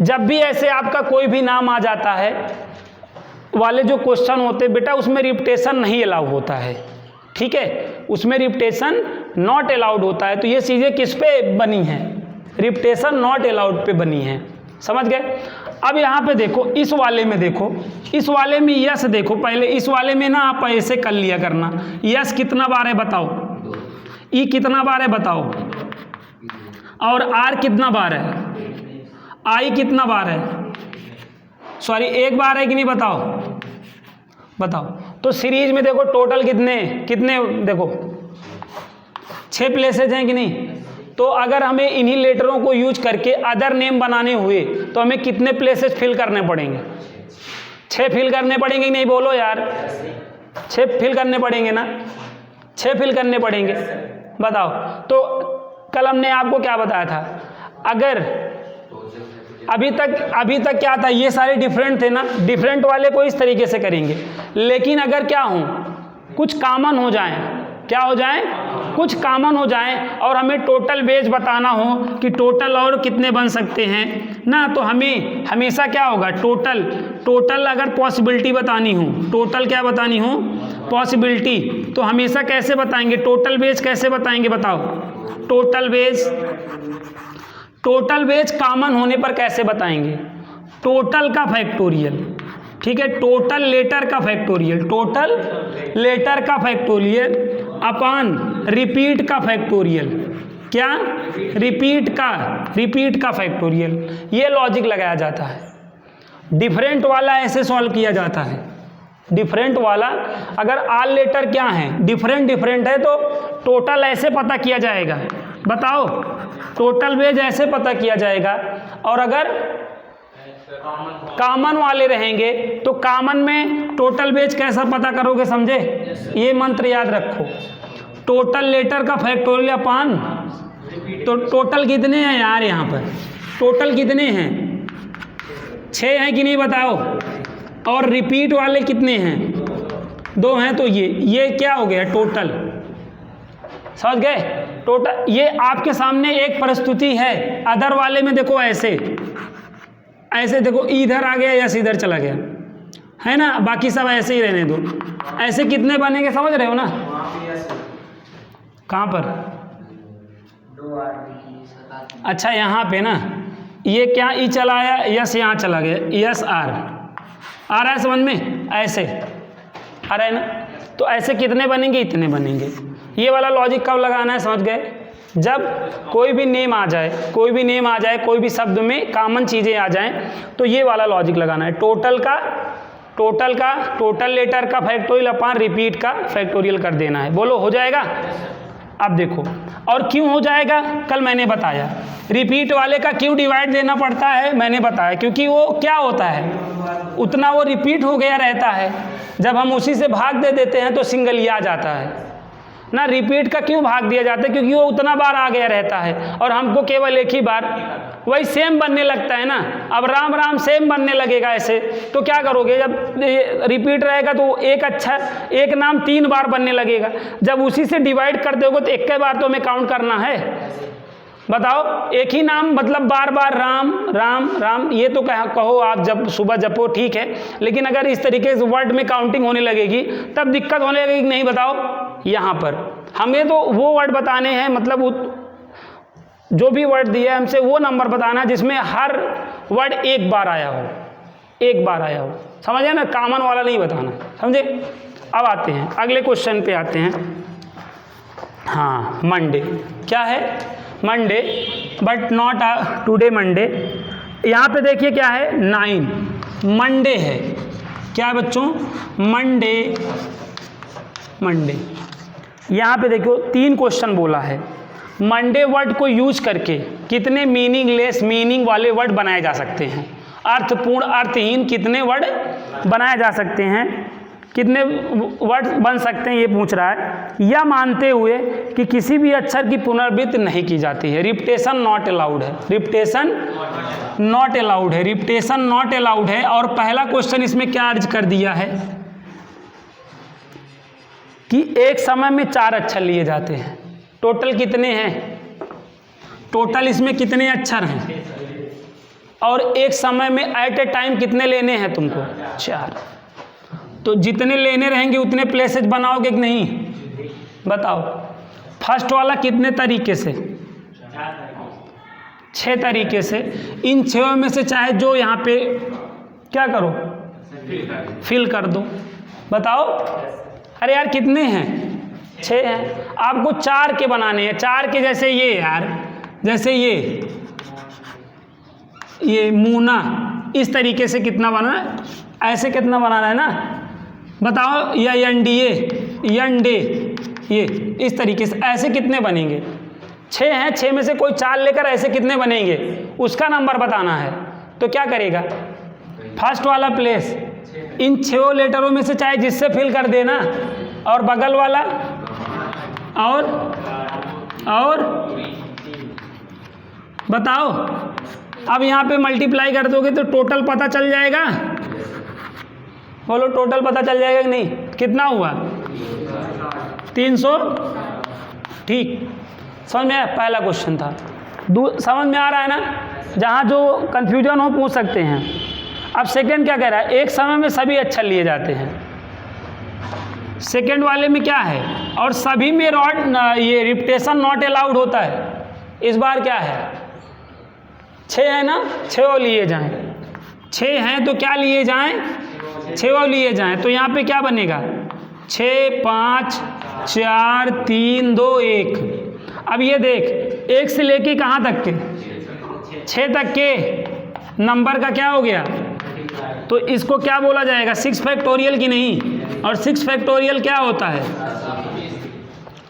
जब भी ऐसे आपका कोई भी नाम आ जाता है वाले जो क्वेश्चन होते हैं बेटा, उसमें रिपीटेशन नहीं अलाउ होता है, ठीक है, उसमें रिपीटेशन नॉट अलाउड होता है। तो ये चीज़ें किस पे बनी हैं? रिपीटेशन नॉट अलाउड पे बनी है, समझ गए। अब यहाँ पे देखो, इस वाले में देखो, इस वाले में यस देखो, पहले इस वाले में ना आप ऐसे कर लिया करना, यस कितना बार है बताओ, ई कितना बार है बताओ, और आर कितना बार है, आई कितना बार है, सॉरी एक बार है कि नहीं, बताओ। तो सीरीज में देखो टोटल कितने देखो 6 प्लेसेज हैं कि नहीं। तो अगर हमें इन्हीं लेटरों को यूज करके अदर नेम बनाने हुए तो हमें कितने प्लेसेस फिल करने पड़ेंगे? 6 फिल करने पड़ेंगे, नहीं बोलो यार, 6 फिल करने पड़ेंगे ना, 6 फिल करने पड़ेंगे, बताओ। तो कल हमने आपको क्या बताया था, अगर अभी तक क्या था, ये सारे डिफरेंट थे ना, डिफरेंट वाले को इस तरीके से करेंगे। लेकिन अगर क्या हो, कुछ कॉमन हो जाए, क्या हो जाए, कुछ कॉमन हो जाए और हमें टोटल बेज बताना हो कि टोटल और कितने बन सकते हैं ना, तो हमें हमेशा क्या होगा, टोटल अगर पॉसिबिलिटी बतानी हो, टोटल क्या बतानी हो, पॉसिबिलिटी, तो हमेशा कैसे बताएंगे, टोटल बेज कैसे बताएंगे बताओ, टोटल बेज कॉमन होने पर कैसे बताएंगे, टोटल का फैक्टोरियल, ठीक है, टोटल लेटर का फैक्टोरियल अपॉन रिपीट का फैक्टोरियल, क्या, रिपीट का फैक्टोरियल, ये लॉजिक लगाया जाता है। डिफरेंट वाला ऐसे सॉल्व किया जाता है, डिफरेंट वाला अगर आल लेटर क्या है, डिफरेंट है, तो टोटल ऐसे पता किया जाएगा, बताओ, टोटल बेज ऐसे पता किया जाएगा। और अगर कॉमन वाले रहेंगे तो कॉमन में टोटल बेज कैसा पता करोगे, समझे, ये मंत्र याद रखो, टोटल लेटर का फैक्टोरियल अपान, तो टोटल कितने हैं यार, यहाँ पर टोटल कितने हैं, 6 हैं कि नहीं बताओ, और रिपीट वाले कितने हैं, 2 हैं, तो ये क्या हो गया, टोटल, समझ गए, टोटल। ये आपके सामने एक प्रस्तुति है, अदर वाले में देखो ऐसे देखो, इधर आ गया या इधर चला गया, है ना, बाकी सब ऐसे ही रहने दो, ऐसे कितने बनेंगे समझ रहे हो ना, कहाँ पर, अच्छा यहाँ पे ना, ये क्या ई चला आया, यस यहाँ चला गया, यस आर आ रहा है समझ में, ऐसे आ रहा है ना, तो ऐसे कितने बनेंगे, इतने बनेंगे। ये वाला लॉजिक कब लगाना है, समझ गए, जब कोई भी नेम आ जाए, कोई भी शब्द में कॉमन चीज़ें आ जाएं, तो ये वाला लॉजिक लगाना है, टोटल लेटर का फैक्टोरियल अपॉन रिपीट का फैक्टोरियल कर देना है। बोलो हो जाएगा। अब देखो, और क्यों हो जाएगा, कल मैंने बताया, रिपीट वाले का क्यों डिवाइड देना पड़ता है, मैंने बताया, क्योंकि वो क्या होता है, उतना वो रिपीट हो गया रहता है, जब हम उसी से भाग दे देते हैं तो सिंगल ही आ जाता है ना। रिपीट का क्यों भाग दिया जाता है, क्योंकि वो उतना बार आ गया रहता है और हमको केवल एक ही बार, वही सेम बनने लगता है ना। अब राम राम सेम बनने लगेगा ऐसे, तो क्या करोगे, जब रिपीट रहेगा तो एक नाम 3 बार बनने लगेगा, जब उसी से डिवाइड कर दोगे तो एक बार तो हमें काउंट करना है। बताओ, एक ही नाम मतलब बार बार राम राम राम, ये तो कहो आप जब सुबह जपो ठीक है, लेकिन अगर इस तरीके से वर्ड में काउंटिंग होने लगेगी तब दिक्कत होने लगेगी कि नहीं, बताओ। यहाँ पर हमें तो वो वर्ड बताने हैं, मतलब जो भी वर्ड दिया है हमसे वो नंबर बताना है जिसमें हर वर्ड एक बार आया हो, समझे ना, कॉमन वाला नहीं बताना, समझे। अब आते हैं अगले क्वेश्चन पे आते हैं। हाँ, मंडे क्या है, Monday but not today Monday. यहाँ पे देखिए क्या है, 9 मंडे है, क्या है बच्चों, मंडे। यहाँ पे देखो 3 क्वेश्चन बोला है, मंडे वर्ड को यूज करके कितने मीनिंगलेस मीनिंग वाले वर्ड बनाए जा सकते हैं, अर्थपूर्ण अर्थहीन कितने वर्ड बनाए जा सकते हैं, कितने वर्ड बन सकते हैं, ये पूछ रहा है। यह मानते हुए कि किसी भी अक्षर की पुनरावृत्ति नहीं की जाती है, रिपीटेशन नॉट अलाउड है, और पहला क्वेश्चन इसमें क्या अर्ज कर दिया है कि एक समय में 4 अक्षर लिए जाते हैं। टोटल कितने हैं, टोटल इसमें कितने अक्षर हैं, और एक समय में एट ए टाइम कितने लेने हैं तुमको, 4। तो जितने लेने रहेंगे उतने प्लेसेज बनाओगे कि नहीं, बताओ। फर्स्ट वाला कितने तरीके से, 6 तरीके से। इन 6 में से चाहे जो यहाँ पे क्या करो, फिल कर दो, बताओ। अरे यार कितने हैं, 6 हैं, आपको 4 के बनाने हैं, 4 के, जैसे ये यार, जैसे ये मूना, इस तरीके से कितना बनाना है, ऐसे कितना बनाना है ना, बताओ। या यंडे, ये इस तरीके से, ऐसे कितने बनेंगे, 6 हैं, 6 में से कोई 4 लेकर ऐसे कितने बनेंगे, उसका नंबर बताना है। तो क्या करेगा, फर्स्ट वाला प्लेस इन 6 लेटरों में से चाहे जिससे फिल कर देना, और बगल वाला बताओ। अब यहाँ पे मल्टीप्लाई कर दोगे तो टोटल पता चल जाएगा। बोलो टोटल पता चल जाएगा कि नहीं? कितना हुआ? 300। ठीक, समझ में आया? पहला क्वेश्चन था। समझ में आ रहा है ना? जहाँ जो कन्फ्यूजन हो पूछ सकते हैं। अब सेकंड क्या कह रहा है? एक समय में सभी अक्षर लिए जाते हैं। सेकंड वाले में क्या है? और सभी में ये रिपीटेशन नॉट अलाउड होता है। इस बार क्या है? 6 है ना, 6 लिए जाएं। 6 हैं तो क्या लिए जाएं? 6 लिए जाएं। तो यहाँ पे क्या बनेगा? 6, 5, 4, 3, 2, 1। अब ये देख, 1 से लेके कहाँ तक के? 6 तक के नंबर का क्या हो गया? तो इसको क्या बोला जाएगा? 6 फैक्टोरियल की नहीं। और 6 फैक्टोरियल क्या होता है?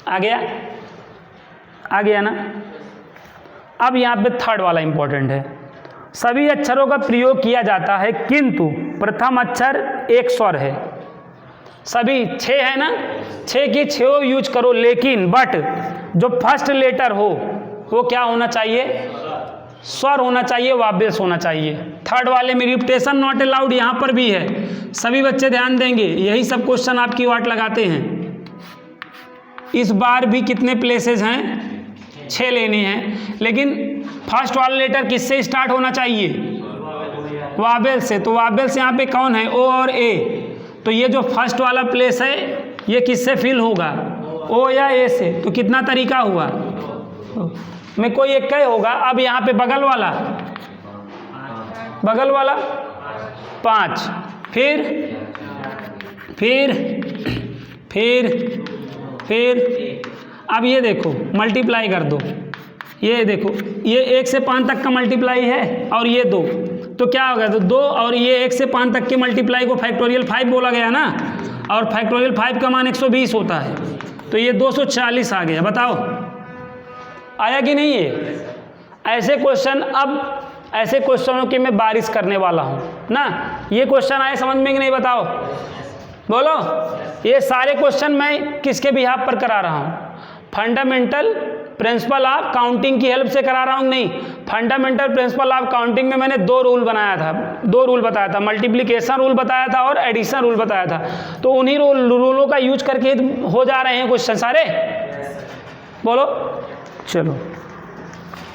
आ गया? आ गया ना? अब यहाँ पे थर्ड वाला इंपॉर्टेंट है। सभी अक्षरों का प्रयोग किया जाता है किंतु प्रथम अक्षर एक स्वर है। सभी 6 है ना, 6 की 6 यूज करो, लेकिन बट जो फर्स्ट लेटर हो वो क्या होना चाहिए? स्वर होना चाहिए, वावेल्स होना चाहिए। थर्ड वाले में रिपीटेशन नॉट अलाउड यहाँ पर भी है। सभी बच्चे ध्यान देंगे, यही सब क्वेश्चन आपकी वाट लगाते हैं। इस बार भी कितने प्लेसेस हैं? 6 लेने हैं, लेकिन फर्स्ट वाला लेटर किससे स्टार्ट होना चाहिए? वावेल से। तो वावेल्स यहाँ पे कौन है? ओ और ए। तो ये जो फर्स्ट वाला प्लेस है ये किससे फिल होगा? ओ या ए से। तो कितना तरीका हुआ? में कोई एक का ही होगा। अब यहाँ पे बगल वाला 5, फिर अब ये देखो मल्टीप्लाई कर दो। ये देखो, ये 1 से 5 तक का मल्टीप्लाई है और ये 2, तो क्या होगा? तो 2 और ये 1 से 5 तक के मल्टीप्लाई को फैक्टोरियल 5 बोला गया ना, और फैक्टोरियल 5 का मान 120 होता है। तो ये 240 आ गया। बताओ आया कि नहीं? ये ऐसे क्वेश्चन, अब ऐसे क्वेश्चनों की मैं बारिश करने वाला हूँ ना। ये क्वेश्चन आए समझ में कि नहीं? बताओ, बोलो। ये सारे क्वेश्चन मैं किसके बिहाफ पर करा रहा हूँ? फंडामेंटल प्रिंसिपल ऑफ काउंटिंग की हेल्प से करा रहा हूँ। नहीं, फंडामेंटल प्रिंसिपल ऑफ काउंटिंग में मैंने 2 रूल बनाया था, 2 रूल बताया था। मल्टीप्लिकेशन रूल बताया था और एडिशन रूल बताया था। तो उन्हीं रूलों का यूज करके हो जा रहे हैं क्वेश्चन सारे। बोलो, चलो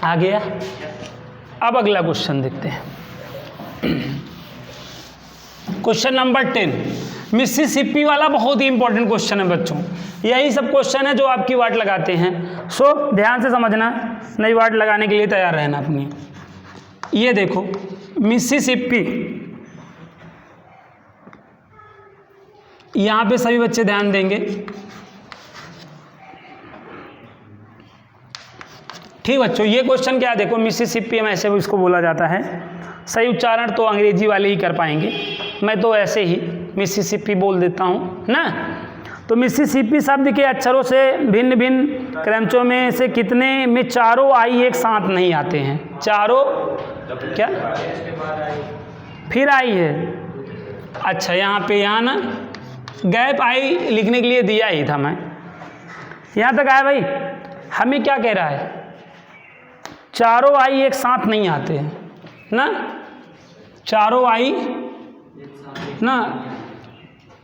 आ गया। अब अगला क्वेश्चन देखते हैं। क्वेश्चन नंबर 10, मिसिसिपी वाला बहुत ही इंपॉर्टेंट क्वेश्चन है बच्चों। यही सब क्वेश्चन है जो आपकी वाट लगाते हैं। सो ध्यान से समझना, नई वाट लगाने के लिए तैयार रहना अपनी। ये देखो मिसिसिपी, यहाँ पे सभी बच्चे ध्यान देंगे। ठीक बच्चों, ये क्वेश्चन क्या है? देखो मिसिसिपी हम ऐसे इसको बोला जाता है। सही उच्चारण तो अंग्रेजी वाले ही कर पाएंगे, मैं तो ऐसे ही मिसिसिपी बोल देता हूँ ना। तो मिसिसिपी शब्द के अक्षरों से भिन्न भिन्न क्रमों में से कितने में चारों आई एक साथ नहीं आते हैं? चारों क्या? फिर आई है। अच्छा, यहाँ पे यहाँ ना गैप आई लिखने के लिए दिया ही था मैं। यहाँ तक आया भाई? हमें क्या कह रहा है? चारों आई एक साथ नहीं आते हैं ना। चारों आई ना,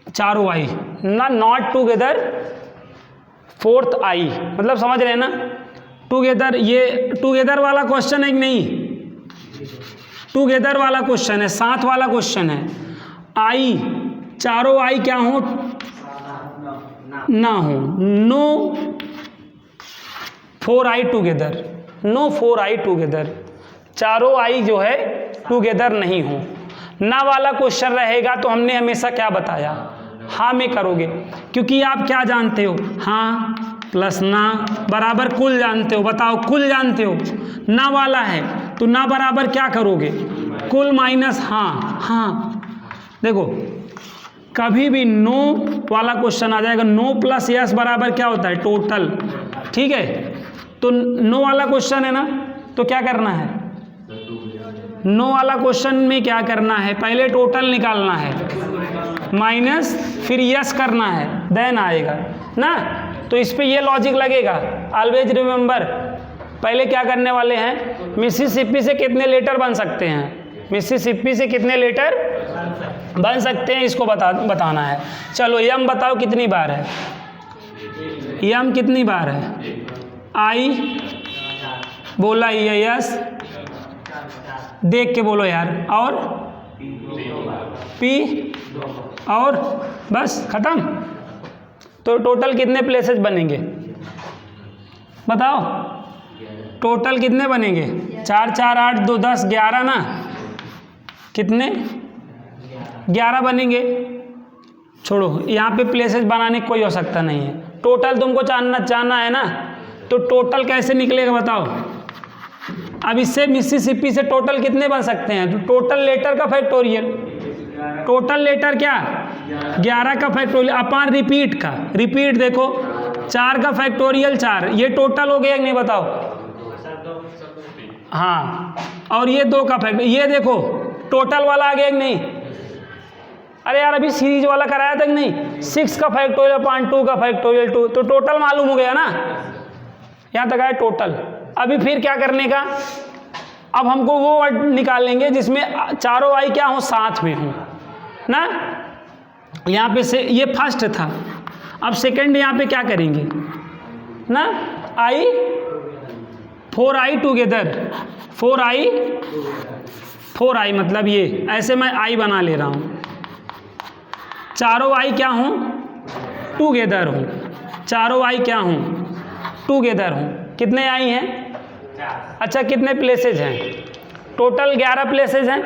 चारों आई ना, नॉट टुगेदर फोर्थ आई, मतलब समझ रहे हैं ना? टुगेदर, ये टुगेदर वाला क्वेश्चन है कि नहीं? टुगेदर वाला क्वेश्चन है, साथ वाला क्वेश्चन है। आई, चारों आई क्या हो? ना हो। No 4 I together, no 4 I together. चारों आई जो है टुगेदर नहीं हो। ना वाला क्वेश्चन रहेगा तो हमने हमेशा क्या बताया? हाँ में करोगे, क्योंकि आप क्या जानते हो? हाँ प्लस ना बराबर कुल जानते हो। बताओ, कुल जानते हो। ना वाला है तो ना बराबर क्या करोगे? कुल माइनस हाँ। हाँ देखो, कभी भी नो वाला क्वेश्चन आ जाएगा, नो प्लस यस बराबर क्या होता है? टोटल। ठीक है, तो नो वाला क्वेश्चन है ना, तो क्या करना है? नो वाला क्वेश्चन में क्या करना है? पहले टोटल निकालना है, माइनस फिर यस करना है, देन आएगा ना। तो इस पे ये लॉजिक लगेगा। ऑलवेज रिमेंबर, पहले क्या करने वाले हैं? मिसिसिपी से कितने लीटर बन सकते हैं? मिसिसिपी से कितने लीटर बन सकते हैं, इसको बताना है। चलो यम बताओ कितनी बार है? यम कितनी बार है? आई बोला ये यस, देख के बोलो यार। और पी और बस खत्म। तो टोटल कितने प्लेसेस बनेंगे बताओ? टोटल कितने बनेंगे? 4 4 8 2 10 11 ना, कितने? 11 बनेंगे। छोड़ो, यहाँ पे प्लेसेस बनाने की कोई आवश्यकता नहीं है। टोटल तुमको जानना है ना, तो टोटल कैसे निकलेगा बताओ? अब इससे मिसिसिपी से टोटल कितने बन सकते हैं? तो टोटल लेटर का फैक्टोरियल, टोटल लेटर क्या? 11 का फैक्टोरियल अपॉन रिपीट का। रिपीट देखो, 4 का फैक्टोरियल 4, ये टोटल हो गया कि नहीं बताओ? हाँ, और ये 2 का फैक्टोरियल, ये देखो टोटल वाला आ गया कि नहीं? अरे यार अभी सीरीज वाला कराया था कि नहीं? 6 का फैक्टोरियल अपॉन 2 का फैक्टोरियल 2, तो टोटल मालूम हो गया ना। यहाँ तक आया टोटल। अभी फिर क्या करने का? अब हमको वो वर्ड निकाल लेंगे जिसमें चारों आई क्या हो, साथ में हो ना। यहाँ पे से ये फर्स्ट था, अब सेकंड यहाँ पे क्या करेंगे ना? आई 4 आई टूगेदर, 4 आई मतलब ये ऐसे मैं आई बना ले रहा हूँ। चारों आई क्या हूँ? टूगेदर हूँ। चारों आई क्या हूँ? टूगेदर हूँ। कितने आई हैं? अच्छा, कितने प्लेसेज हैं? टोटल 11 प्लेसेज हैं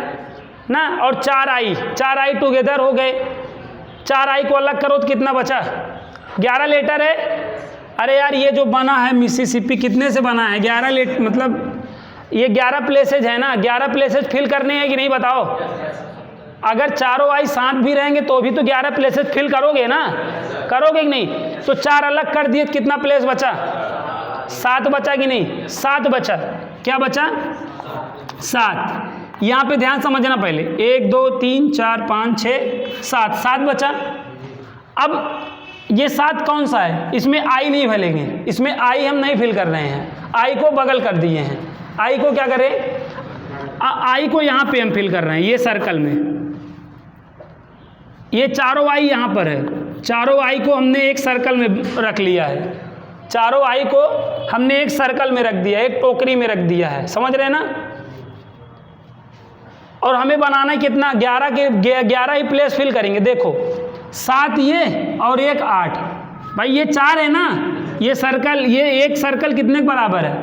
ना, और 4 आई टुगेदर हो गए। 4 आई को अलग करो तो कितना बचा? 11 लेटर है। अरे यार ये जो बना है मिसिसिपी कितने से बना है? 11 लेटर, मतलब ये 11 प्लेसेज है ना। 11 प्लेसेज फिल करने हैं कि नहीं बताओ? अगर चारों आई साथ भी रहेंगे तो भी तो 11 प्लेसेज फिल करोगे ना, करोगे कि नहीं? तो 4 अलग कर दिए, कितना प्लेस बचा? 7 बचा कि नहीं? 7 बचा। क्या बचा? 7। यहाँ पे ध्यान समझना पहले, 1 2 3 4 5 6 7 बचा। अब ये 7 कौन सा है? इसमें आई नहीं भलेंगे, इसमें आई हम नहीं फिल कर रहे हैं, आई को बगल कर दिए हैं। आई को क्या करें? आई को यहाँ पे हम फिल कर रहे हैं, ये सर्कल में। ये चारों आई यहाँ पर है, चारों आई को हमने एक सर्कल में रख लिया है। चारों आई को हमने एक सर्कल में रख दिया, एक टोकरी में रख दिया है, समझ रहे हैं ना। और हमें बनाना है कितना? 11 के 11 ही प्लेस फिल करेंगे। देखो 7 ये और 1 8, भाई ये 4 है ना। ये सर्कल, ये एक सर्कल कितने के बराबर है?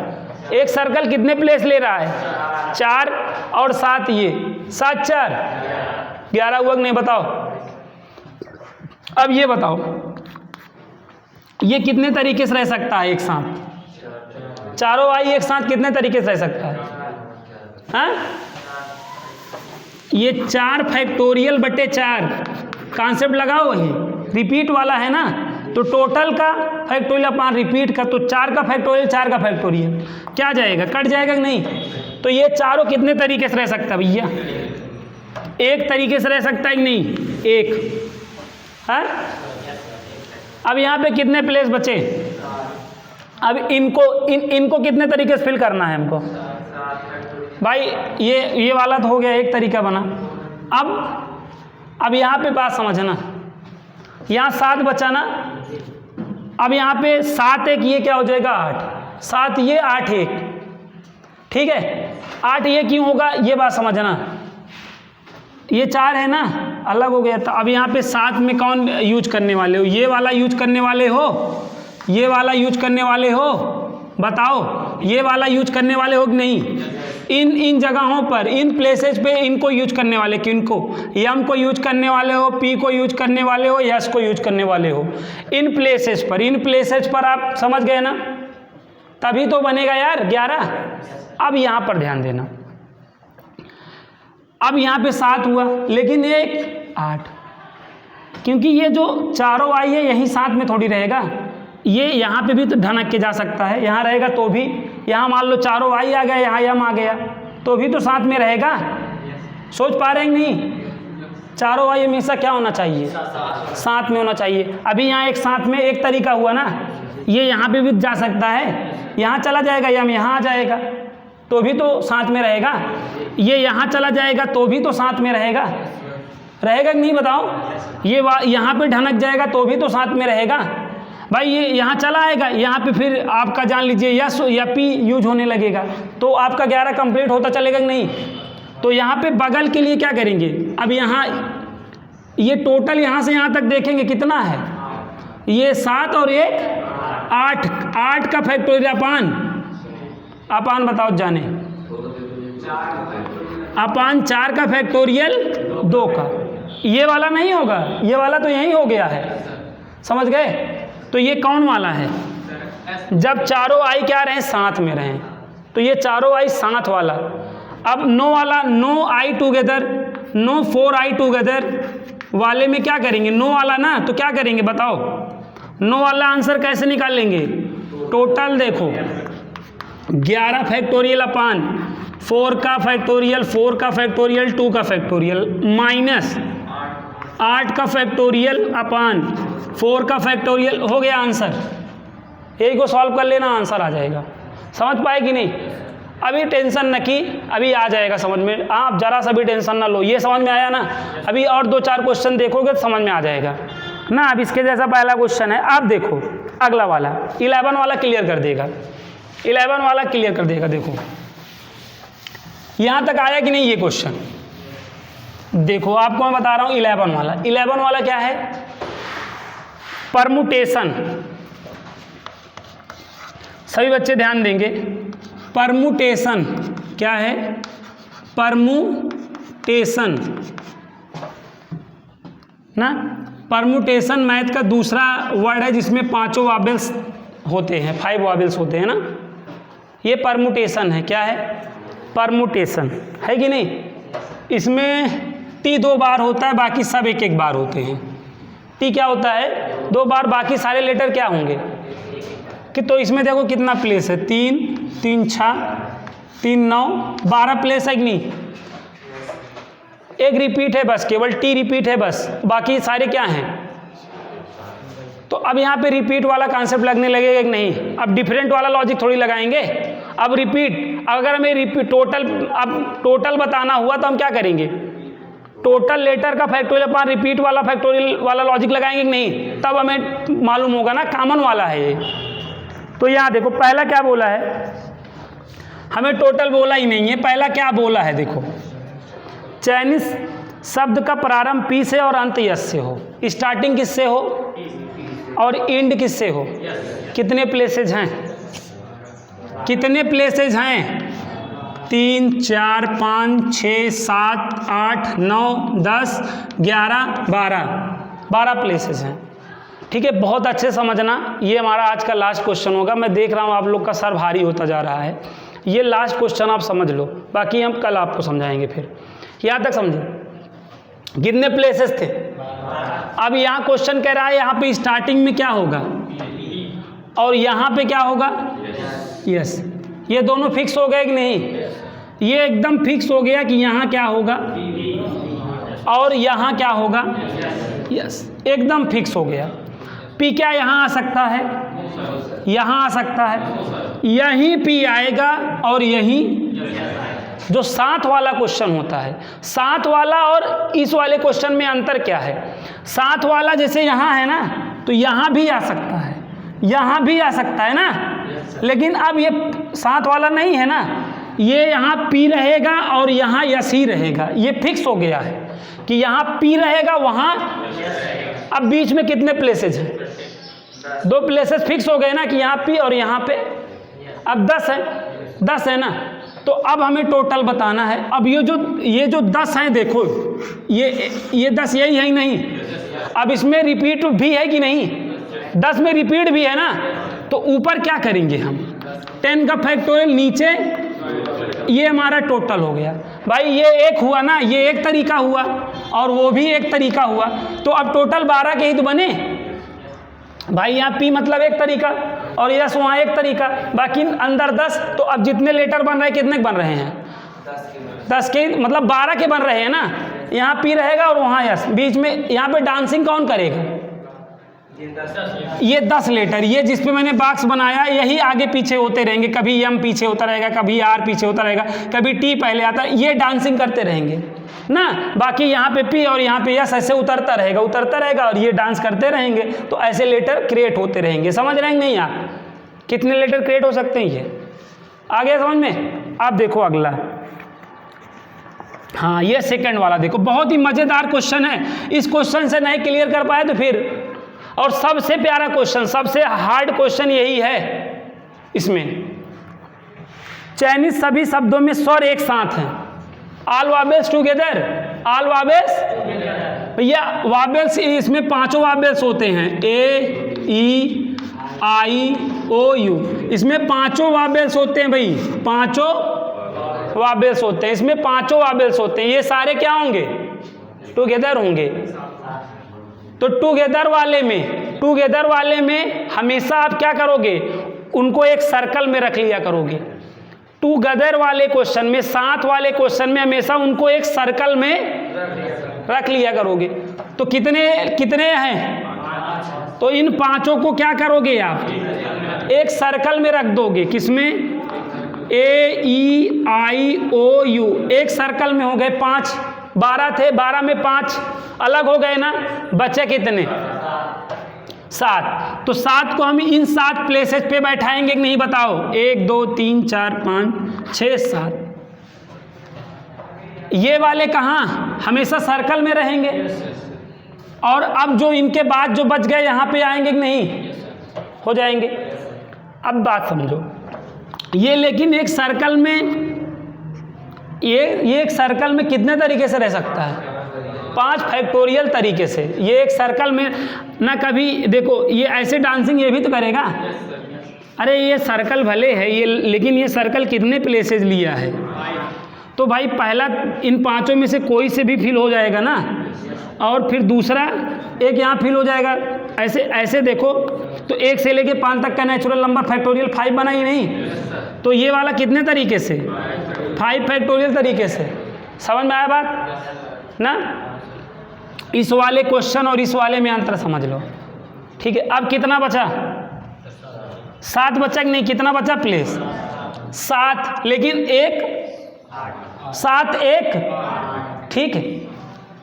एक सर्कल कितने प्लेस ले रहा है? 4 और 7, ये 7 4 11 हुआ कि नहीं बताओ? अब ये बताओ ये कितने तरीके से रह सकता है एक साथ? चारों आई एक साथ कितने तरीके से रह सकता है? हाँ, ये 4 फैक्टोरियल बटे 4 कॉन्सेप्ट लगाओ, वही रिपीट वाला है ना। तो टोटल का फैक्टोरियल अपॉन रिपीट का, तो 4 का फैक्टोरियल 4 का फैक्टोरियल क्या जाएगा? कट जाएगा कि नहीं? तो ये चारों कितने तरीके से रह सकता है भैया? एक तरीके से रह सकता है कि नहीं? एक। हाँ, अब यहाँ पे कितने प्लेस बचे? अब इनको कितने तरीके से फिल करना है हमको? भाई ये वाला तो हो गया, एक तरीका बना। अब यहाँ पे बात समझना, यहाँ 7 बचा ना। अब यहाँ पे 7 1 ये क्या हो जाएगा? 8। 7 ये 8 1, ठीक है। 8 ये क्यों होगा ये बात समझना। ये 4 है ना, अलग हो गया। तो अब यहाँ पे 7 में कौन यूज करने वाले हो? ये वाला यूज करने वाले हो? ये वाला यूज करने वाले हो? बताओ, ये वाला यूज करने वाले हो कि नहीं? इन जगहों पर, इन प्लेसेस पे इनको यूज करने वाले, किनको? यम को यूज करने वाले हो, पी को यूज करने वाले हो, यस को यूज करने वाले हो। इन प्लेसेस पर आप समझ गए ना, तभी तो बनेगा यार 11। अब यहाँ पर ध्यान देना, अब यहाँ पे 7 हुआ, लेकिन एक 8, क्योंकि ये जो चारों आई है यहीं साथ में थोड़ी रहेगा। ये यहाँ पे भी तो ढनक के जा सकता है, यहाँ रहेगा तो भी। यहाँ मान लो चारों आई आ गया, यहाँ यम आ गया, तो भी तो साथ में रहेगा। सोच पा रहे हैं नहीं? चारों आई हमेशा क्या होना चाहिए? साथ में होना चाहिए। अभी यहाँ एक साथ में एक तरीका हुआ ना, ये यहाँ पे भी जा सकता है, यहाँ चला जाएगा, यम यहाँ आ जाएगा, तो भी तो साथ में रहेगा, ये यहाँ चला जाएगा तो भी तो साथ में रहेगा, रहेगा कि नहीं बताओ? ये यहाँ पे ढनक जाएगा तो भी तो साथ में रहेगा भाई, ये यहाँ चला आएगा, यहाँ पे फिर आपका जान लीजिए यस या पी यूज होने लगेगा, तो आपका 11 कंप्लीट होता चलेगा कि नहीं? तो यहाँ पे बगल के लिए क्या करेंगे, अब यहाँ ये टोटल यहाँ से यहाँ तक देखेंगे कितना है, ये 7 और 1 8, 8 का फैक्टोरियल अपान बताओ जाने, अपान 4 का फैक्टोरियल 2 का, ये वाला नहीं होगा, ये वाला तो यही हो गया है, समझ गए? तो ये कौन वाला है, जब चारों आई क्या रहें, साथ में रहें, तो ये चारों आई साथ वाला। अब नो वाला, no I together, no 4 I together वाले में क्या करेंगे, नो वाला ना, तो क्या करेंगे बताओ? नो वाला आंसर कैसे निकालेंगे, टोटल देखो 11 फैक्टोरियल अपान 4 का फैक्टोरियल, 4 का फैक्टोरियल, 2 का फैक्टोरियल माइनस 8 का फैक्टोरियल अपान 4 का फैक्टोरियल, हो गया आंसर। यही को सॉल्व कर लेना, आंसर आ जाएगा। समझ पाए कि नहीं? अभी टेंशन न की, अभी आ जाएगा समझ में, आप जरा सा भी टेंशन ना लो, ये समझ में आया ना? अभी और 2-4 क्वेश्चन देखोगे तो समझ में आ जाएगा ना। अब इसके जैसा पहला क्वेश्चन है, आप देखो अगला वाला 11 वाला क्लियर कर देगा, 11 वाला क्लियर कर देगा। देखो यहाँ तक आया कि नहीं ये क्वेश्चन? देखो आपको मैं बता रहा हूँ 11 वाला, 11 वाला क्या है, परमुटेशन। सभी बच्चे ध्यान देंगे, परमुटेशन क्या है, परमुटेशन ना, परमुटेशन मैथ का दूसरा वर्ड है जिसमें 5 वॉवेल्स होते हैं, 5 वॉवेल्स होते हैं ना, ये परमुटेशन है। क्या है, परमुटेशन है कि नहीं? इसमें टी 2 बार होता है, बाकी सब 1-1 बार होते हैं। टी क्या होता है, 2 बार, बाकी सारे लेटर क्या होंगे कि, तो इसमें देखो कितना प्लेस है, 3 3 6 3 9 12 प्लेस है कि नहीं? एक रिपीट है बस, केवल टी रिपीट है बस, बाकी सारे क्या हैं? तो अब यहाँ पे रिपीट वाला कॉन्सेप्ट लगने लगेगा कि नहीं? अब डिफरेंट वाला लॉजिक थोड़ी लगाएंगे। अब रिपीट, अगर हमें रिपीट टोटल बताना हुआ तो हम क्या करेंगे, टोटल लेटर का फैक्टोरियल अपान रिपीट वाला फैक्टोरियल वाला लॉजिक लगाएंगे कि नहीं? तब हमें मालूम होगा ना, कॉमन वाला है ये। तो यहाँ देखो पहला क्या बोला है, हमें टोटल बोला ही नहीं है, पहला क्या बोला है देखो, चाइनीस शब्द का प्रारंभ पी से और अंत यस से हो, स्टार्टिंग किससे हो और एंड किससे हो। कितने प्लेसेज हैं, कितने प्लेसेज हैं? 3 4 5 6 7 8 9 10 11 12 प्लेसेज हैं। ठीक है, बहुत अच्छे समझना, ये हमारा आज का लास्ट क्वेश्चन होगा। मैं देख रहा हूँ आप लोग का सर भारी होता जा रहा है, ये लास्ट क्वेश्चन आप समझ लो, बाकी हम कल आपको समझाएंगे। फिर यहाँ तक समझे कितने प्लेसेस थे? अब यहाँ क्वेश्चन कह रहा है यहाँ पे स्टार्टिंग में क्या होगा और यहाँ पे क्या होगा, यस। ये दोनों फिक्स हो गए कि नहीं? ये एकदम फिक्स हो गया कि यहाँ क्या होगा और यहाँ क्या होगा, यस, एकदम फिक्स हो गया। पी क्या यहाँ आ सकता है, यहाँ आ सकता है, यहीं पी आएगा और यहीं जो 7 वाला क्वेश्चन होता है, 7 वाला और इस वाले क्वेश्चन में अंतर क्या है? 7 वाला जैसे यहाँ है ना, तो यहाँ भी आ सकता है, यहाँ भी आ सकता है ना, लेकिन अब ये 7 वाला नहीं है ना, ये यहाँ पी रहेगा और यहाँ यस ही रहेगा। ये फिक्स हो गया है कि यहाँ पी रहेगा, वहाँ अब बीच में कितने प्लेसेज हैं? 2 प्लेसेस फिक्स हो गए ना कि यहाँ पी और यहाँ पे अब 10 है ना। तो अब हमें टोटल बताना है। अब ये जो 10 हैं, देखो ये 10 यही है नहीं, अब इसमें रिपीट भी है कि नहीं? 10 में रिपीट भी है ना, तो ऊपर क्या करेंगे हम, 10 का फैक्टोरियल, नीचे ये हमारा टोटल हो गया। भाई ये एक हुआ ना, ये एक तरीका हुआ और वो भी एक तरीका हुआ, तो अब टोटल 12 के ही तो बने भाई। यहाँ पी मतलब एक तरीका और यस वहाँ एक तरीका, बाकी अंदर 10। तो अब जितने लेटर बन रहे हैं कितने बन रहे हैं? 10 के, मतलब 12 के बन रहे हैं ना। यहाँ पी रहेगा और वहाँ यस, बीच में यहाँ पे डांसिंग कौन करेगा? ये 10 लेटर, ये जिस पे मैंने बॉक्स बनाया यही आगे पीछे होते रहेंगे, कभी एम पीछे होता रहेगा, कभी आर पीछे होता रहेगा, कभी टी पहले आता है, ये डांसिंग करते रहेंगे ना। बाकी यहाँ पे पी और यहाँ पे यस ऐसे उतरता रहेगा और ये डांस करते रहेंगे। तो ऐसे लेटर क्रिएट होते रहेंगे। समझ रहे हैं नहीं आप? कितने लेटर क्रिएट हो सकते हैं ये? आ गया समझ में? आप देखो अगला, हाँ ये सेकंड वाला देखो, बहुत ही मज़ेदार क्वेश्चन है। इस क्वेश्चन से नहीं क्लियर कर पाए तो फिर, और सबसे प्यारा क्वेश्चन, सबसे हार्ड क्वेश्चन यही है। इसमें चाइनीज सभी शब्दों में स्वर एक साथ हैं। All vowels together, all vowels भैया, वावेल्स इसमें 5 वावेल्स होते हैं, ए ई आई ओ यू, इसमें 5 वावेल्स होते हैं भाई, 5 वावेल्स होते हैं, इसमें 5 वावेल्स होते हैं। ये सारे क्या होंगे? टुगेदर होंगे। तो टुगेदर वाले में हमेशा आप क्या करोगे? उनको एक सर्कल में रख लिया करोगे। टुगेदर वाले क्वेश्चन में, साथ वाले क्वेश्चन में हमेशा उनको एक सर्कल में रख लिया करोगे। तो कितने हैं? तो इन 5 को क्या करोगे आप? एक सर्कल में रख दोगे। किसमें? ए ई आई ओ यू, एक सर्कल में हो गए 5। 12 थे, 12 में 5 अलग हो गए ना, बचे कितने? 7। तो 7 को हम इन 7 प्लेसेस पे बैठाएंगे कि नहीं बताओ? 1 2 3 4 5 6 7। ये वाले कहाँ? हमेशा सर्कल में रहेंगे। और अब जो इनके बाद जो बच गए यहाँ पे आएंगे कि नहीं? हो जाएंगे। अब बात समझो, ये लेकिन एक सर्कल में, ये एक सर्कल में कितने तरीके से रह सकता है? 5 फैक्टोरियल तरीके से। ये एक सर्कल में ना, कभी देखो ये ऐसे डांसिंग ये भी तो करेगा। अरे ये सर्कल भले है ये, लेकिन ये सर्कल कितने प्लेसेस लिया है? तो भाई पहला इन 5 में से कोई से भी फिल हो जाएगा ना, और फिर दूसरा एक यहाँ फिल हो जाएगा। ऐसे देखो, तो 1 से लेके 5 तक का नेचुरल नंबर फैक्टोरियल 5 बना ही नहीं। तो ये वाला कितने तरीके से? 5 फैक्टोरियल तरीके से। समझ में आया बात ना? इस वाले क्वेश्चन और इस वाले में अंतर समझ लो। ठीक है, अब कितना बचा? 7 बचा कि नहीं? कितना बचा प्लेस? 7, लेकिन 7 1, ठीक है।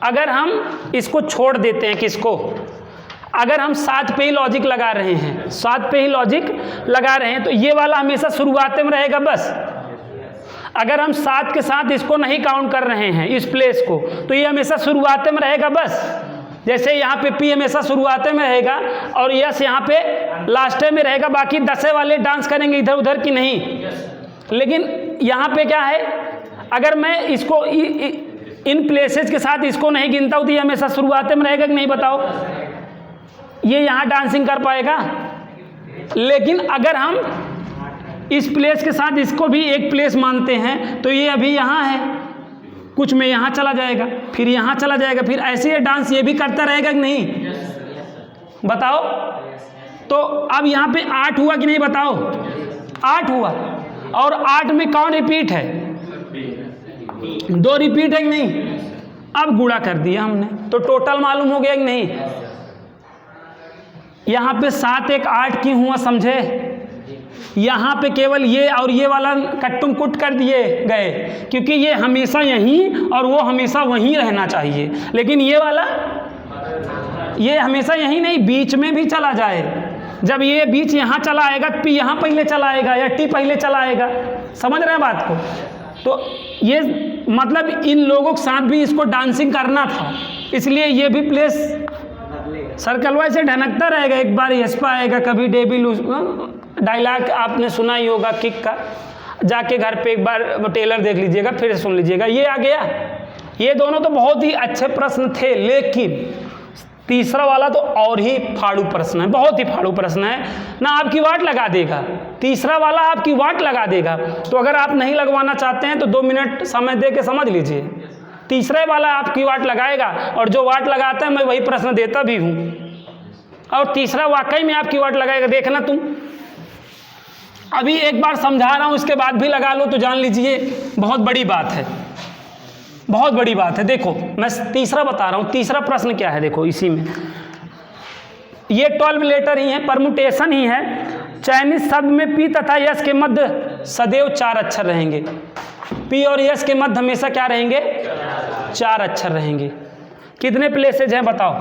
अगर हम इसको छोड़ देते हैं, किसको? अगर हम 7 पे ही लॉजिक लगा रहे हैं, 7 पे ही लॉजिक लगा रहे हैं, तो ये वाला हमेशा शुरुआत में रहेगा बस। अगर हम 7 के साथ इसको नहीं काउंट कर रहे हैं, इस प्लेस को, तो ये हमेशा शुरुआत में रहेगा बस। जैसे यहाँ पे पी हमेशा शुरुआत में रहेगा और यस यहाँ पे लास्ट में रहेगा। बाकी 10 वाले डांस करेंगे इधर उधर की नहीं। लेकिन यहाँ पे क्या है, अगर मैं इसको इन प्लेसेस के साथ इसको नहीं गिनता हूँ तो ये हमेशा शुरुआत में रहेगा कि नहीं बताओ? ये यहाँ डांसिंग कर पाएगा। लेकिन अगर हम इस प्लेस के साथ इसको भी एक प्लेस मानते हैं तो ये अभी यहाँ है, कुछ में यहाँ चला जाएगा, फिर यहाँ चला जाएगा, फिर ऐसे ये डांस ये भी करता रहेगा कि नहीं? बताओ। तो अब यहाँ पे 8 हुआ कि नहीं बताओ? 8 हुआ। और 8 में कौन रिपीट है? 2 रिपीट है कि नहीं? अब गुणा कर दिया हमने तो टोटल मालूम हो गया कि नहीं? यहाँ पे 7 1 8 क्यों हुआ समझे? यहाँ पे केवल ये और ये वाला कट्टुम कुट कर दिए गए, क्योंकि ये हमेशा यहीं और वो हमेशा वहीं रहना चाहिए। लेकिन ये वाला ये हमेशा यहीं नहीं, बीच में भी चला जाए। जब ये बीच यहाँ चला आएगा तो पी यहाँ पहले चला आएगा या टी पहले चला आएगा। समझ रहे हैं बात को? तो ये मतलब इन लोगों के साथ भी इसको डांसिंग करना था, इसलिए ये भी प्लेस सर्कल वाइज से ढनकता रहेगा। एक बार यशपा आएगा, कभी डेबिल डायलॉग आपने सुना ही होगा किक का, जाके घर पे एक बार टेलर देख लीजिएगा, फिर सुन लीजिएगा। ये आ गया। ये दोनों तो बहुत ही अच्छे प्रश्न थे, लेकिन तीसरा वाला तो और ही फाड़ू प्रश्न है, बहुत ही फाड़ू प्रश्न है ना, आपकी वाट लगा देगा। तीसरा वाला आपकी वाट लगा देगा। तो अगर आप नहीं लगवाना चाहते हैं तो 2 मिनट समय दे के समझ लीजिए। तीसरा वाला आपकी वाट लगाएगा, और जो वाट लगाता है मैं वही प्रश्न देता भी हूँ, और तीसरा वाकई में आपकी वाट लगाएगा। देखना तुम, अभी एक बार समझा रहा हूँ, इसके बाद भी लगा लो तो जान लीजिए बहुत बड़ी बात है, बहुत बड़ी बात है। देखो मैं तीसरा बता रहा हूँ। तीसरा प्रश्न क्या है देखो, इसी में ये 12 लेटर ही है, परमुटेशन ही है। चयनित शब्द में पी तथा यस के मध्य सदैव 4 अक्षर रहेंगे। पी और यस के मध्य हमेशा क्या रहेंगे? 4 अक्षर रहेंगे। कितने प्लेसेज हैं बताओ?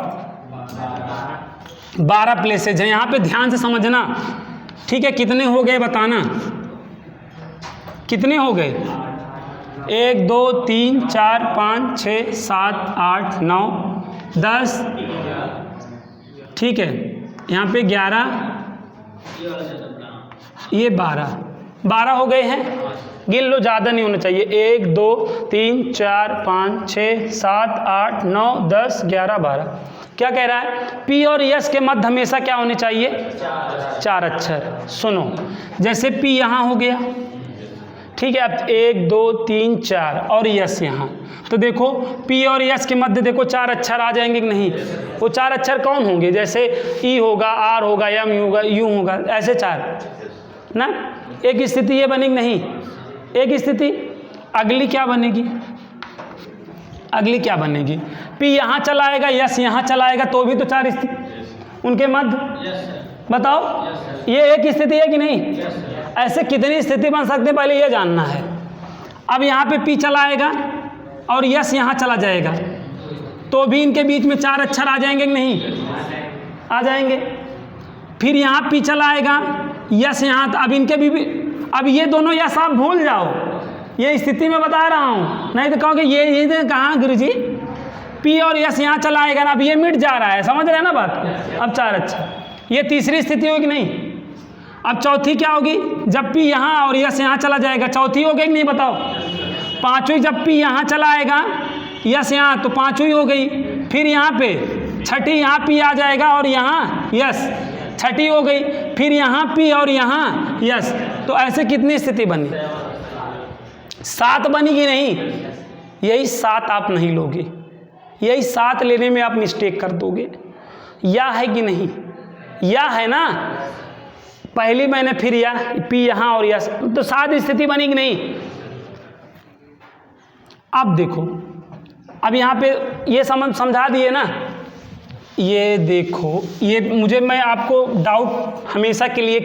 12 प्लेसेज हैं। यहाँ पे ध्यान से समझना, ठीक है? कितने हो गए बताना, कितने हो गए? 1 2 3 4 5 6 7 8 9 10, ठीक है? यहाँ पे 11, ये 12 हो गए हैं। गिन लो, ज़्यादा नहीं होना चाहिए। 1 2 3 4 5 6 7 8 9 10 11 12। क्या कह रहा है? पी और यस के मध्य हमेशा क्या होने चाहिए? 4 अक्षर। सुनो, जैसे पी यहाँ हो गया, ठीक है? अब 1 2 3 4 और यस यहाँ, तो देखो पी और यस के मध्य देखो 4 अक्षर आ जाएंगे कि नहीं? वो 4 अक्षर कौन होंगे? जैसे ई होगा, आर होगा, एम होगा, यू होगा, ऐसे 4 ना। एक स्थिति ये बनेगी नहीं, एक स्थिति। अगली क्या बनेगी? अगली क्या बनेगी? पी यहाँ चलाएगा, यस यहाँ चलाएगा, तो भी तो 4 स्थिति उनके मध्य। बताओ, ये एक स्थिति है कि नहीं? ऐसे कितनी स्थिति बन सकते हैं, पहले ये जानना है। अब यहाँ पे पी चलाएगा और यस यहाँ चला जाएगा, तो भी इनके बीच में 4 अक्षर आ जाएंगे कि नहीं? आ जाएंगे। फिर यहाँ पी चलाएगा, यस यहाँ, अब इनके भी अब ये दोनों यस आप भूल जाओ, ये स्थिति में बता रहा हूँ, नहीं तो कहोगे ये कहाँ गुरुजी? पी और यस यहाँ चलाएगा ना, अब ये मिट जा रहा है, समझ रहे हैं ना बात? अब 4 अक्षर। ये तीसरी स्थिति होगी नहीं? अब चौथी क्या होगी? जब पी यहाँ और यस यहाँ चला जाएगा, चौथी हो गई कि नहीं? बताओ। पांचवी, जब पी यहाँ चला आएगा, यस यहाँ, तो पांचवी हो गई। फिर यहाँ पे छठी, यहाँ पी आ जाएगा और यहाँ यस, छठी हो गई। फिर यहाँ पी और यहाँ यस, तो ऐसे कितनी स्थिति बनी? 7 बनी कि नहीं? यही 7 आप नहीं लोगे, यही 7 लेने में आप मिस्टेक कर दोगे। या है कि नहीं? या है ना? पहली मैंने फिर या पी यहाँ और यस, तो 7 स्थिति बनी कि नहीं? अब देखो, अब यहाँ पे ये समझा दिए ना। ये देखो, ये मुझे, मैं आपको डाउट हमेशा के लिए